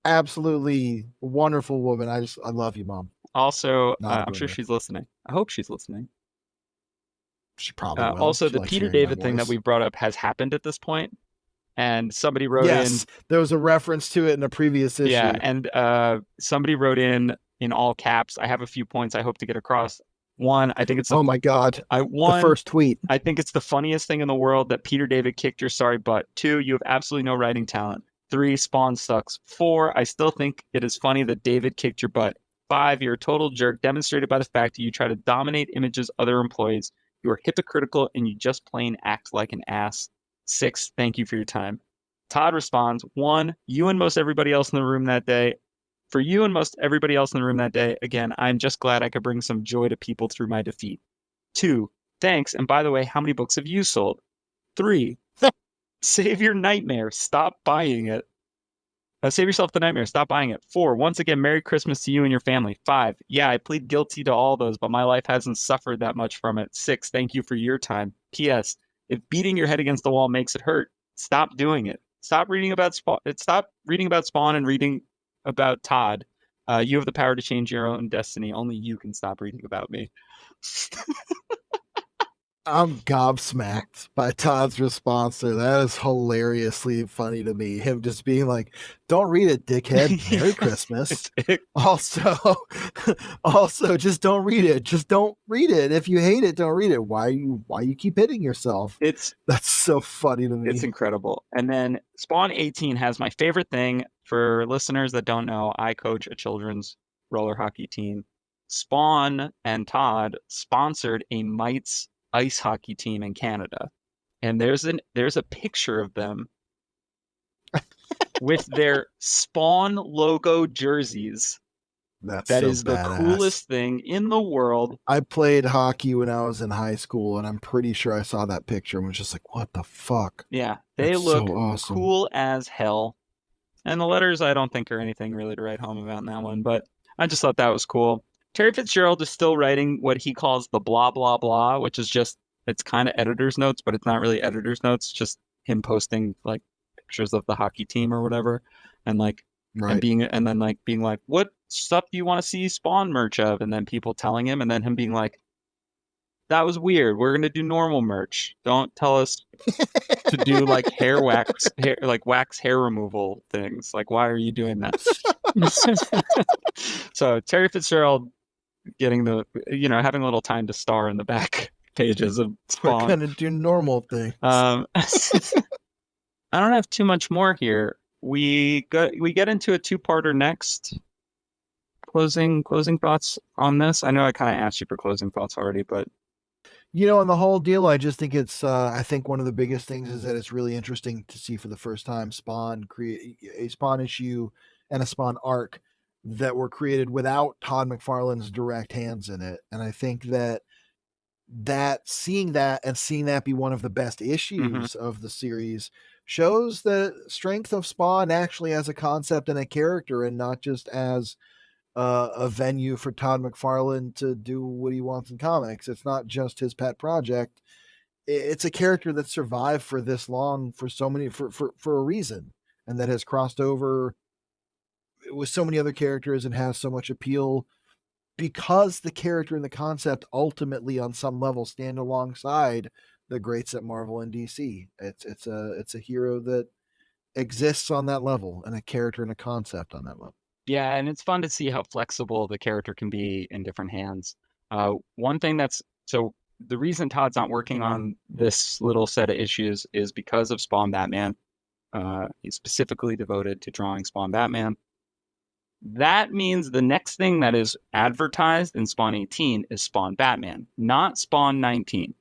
Absolutely wonderful woman. I love you, Mom. Also, I'm sure she's listening. I hope she's listening. She probably will. Also, the Peter David thing that we brought up has happened at this point, and somebody wrote in. There was a reference to it in a previous issue. Yeah, and somebody wrote in all caps. I have a few points I hope to get across. One, I think it's oh my god, the first tweet. I think it's the funniest thing in the world that Peter David kicked your sorry butt. 2, you have absolutely no writing talent. 3, Spawn sucks. 4, I still think it is funny that David kicked your butt. 5, you're a total jerk, demonstrated by the fact that you try to dominate images other employees. You are hypocritical and you just plain act like an ass. 6, thank you for your time. Todd responds, 1, you and most everybody else in the room that day. For you and most everybody else in the room that day, again, I'm just glad I could bring some joy to people through my defeat. 2, thanks, and by the way, how many books have you sold? 3, save your nightmare, stop buying it. Save yourself the nightmare, stop buying it. 4, once again, Merry Christmas to you and your family. 5, yeah, I plead guilty to all those, but my life hasn't suffered that much from it. 6, thank you for your time. P.S. If beating your head against the wall makes it hurt, stop doing it. Stop reading about Spawn and reading about Todd. You have the power to change your own destiny. Only you can stop reading about me. I'm gobsmacked by Todd's response there. That is hilariously funny to me. Him just being like, don't read it, dickhead. Merry Christmas. Also, just don't read it. Just don't read it. If you hate it, don't read it. Why you keep hitting yourself? That's so funny to me. It's incredible. And then Spawn 18 has my favorite thing. For listeners that don't know, I coach a children's roller hockey team. Spawn and Todd sponsored a Mites ice hockey team in Canada, and there's a picture of them with their Spawn logo jerseys. That is the coolest thing in the world. I played hockey when I was in high school, and I'm pretty sure I saw that picture and was just like, what the fuck? Yeah, they look so awesome. Cool as hell. And the letters I don't think are anything really to write home about in that one, but I just thought that was cool. Terry Fitzgerald is still writing what he calls the blah, blah, blah, which is just, it's kind of editor's notes, but it's not really editor's notes. It's just him posting like pictures of the hockey team or whatever. And like, right. and then being like, what stuff do you want to see Spawn merch of? And then people telling him, and then him being like, that was weird. We're going to do normal merch. Don't tell us to do like wax hair removal things. Like, why are you doing that? So Terry Fitzgerald getting having a little time to star in the back pages of Spawn. We're going to do normal things. I don't have too much more here. We get into a 2-parter next. Closing thoughts on this. I know I kind of asked you for closing thoughts already, but on the whole deal, I just think it's, I think one of the biggest things is that it's really interesting to see for the first time Spawn create a Spawn issue and a Spawn arc that were created without Todd McFarlane's direct hands in it. And I think that seeing that be one of the best issues of the series shows the strength of Spawn actually as a concept and a character, and not just as a venue for Todd McFarlane to do what he wants in comics. It's not just his pet project. It's a character that survived for this long, for a reason, and that has crossed over with so many other characters and has so much appeal because the character and the concept ultimately on some level stand alongside the greats at Marvel and DC. It's a hero that exists on that level, and a character and a concept on that level. Yeah, and it's fun to see how flexible the character can be in different hands. One thing so the reason Todd's not working on this little set of issues is because of Spawn Batman. He's specifically devoted to drawing Spawn Batman. That means the next thing that is advertised in Spawn 18 is Spawn Batman, not Spawn 19.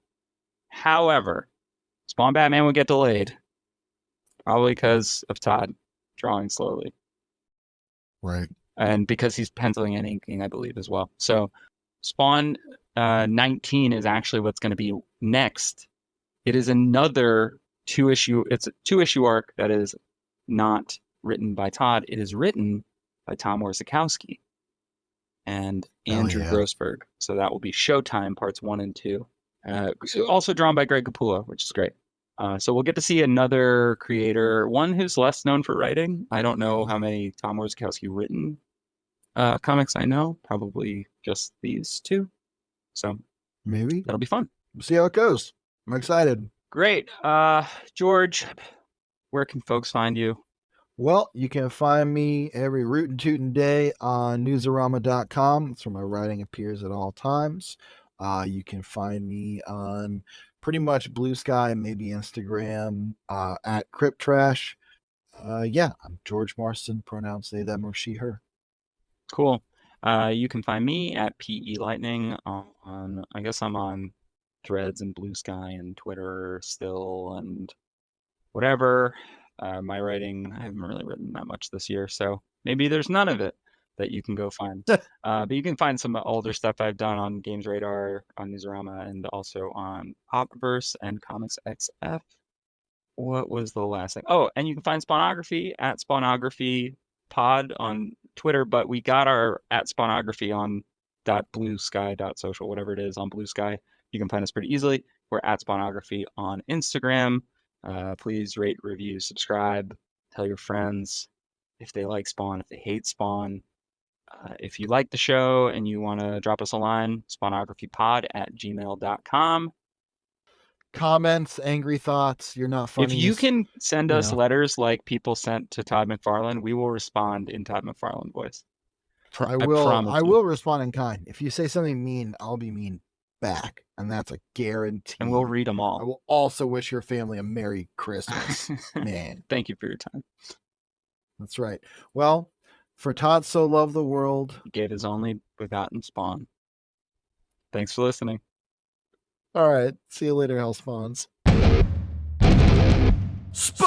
However, Spawn Batman will get delayed, probably because of Todd drawing slowly. Right. And because he's penciling and inking, I believe, as well. So Spawn 19 is actually what's going to be next. It is another it's a 2-issue arc that is not written by Todd. It is written by Tom Warzikowski and Andrew Grossberg. So that will be Showtime parts 1 and 2. Also drawn by Greg Capullo, which is great. So we'll get to see another creator, one who's less known for writing. I don't know how many Tom Warzikowski written comics I know. Probably just these 2. So maybe that'll be fun. We'll see how it goes. I'm excited. Great. George, where can folks find you? Well, you can find me every rootin' tootin' day on newsarama.com. That's where my writing appears at all times. You can find me on pretty much Blue Sky, maybe Instagram, at Crypt Trash. Yeah, I'm George Morrison, pronouns they, them, or she, her. Cool. You can find me at PE Lightning on I guess I'm on Threads and Blue Sky and Twitter still and whatever. My writing, I haven't really written that much this year, so maybe there's none of it that you can go find. But you can find some older stuff I've done on Games Radar, on Newsarama, and also on Popverse and Comics XF. What was the last thing? Oh, and you can find Spawnography at Spawnography Pod on Twitter, but we got our at Spawnography on .bluesky.social, whatever it is, on Blue Sky. You can find us pretty easily. We're at Spawnography on Instagram. Please rate, review, subscribe, tell your friends if they like Spawn, if they hate Spawn. If you like the show and you want to drop us a line, spawnographypod@gmail.com. Comments, angry thoughts, you're not funny. If you can send us letters like people sent to Todd McFarlane, we will respond in Todd McFarlane voice. I will respond in kind. If you say something mean, I'll be mean back, and that's a guarantee. And we'll read them all. I will also wish your family a Merry Christmas. Man. Thank you for your time. That's right. Well, for Todd so loved the world, he gave his only begotten Spawn. Thanks for listening. All right. See you later, Hellspawns. Spawn!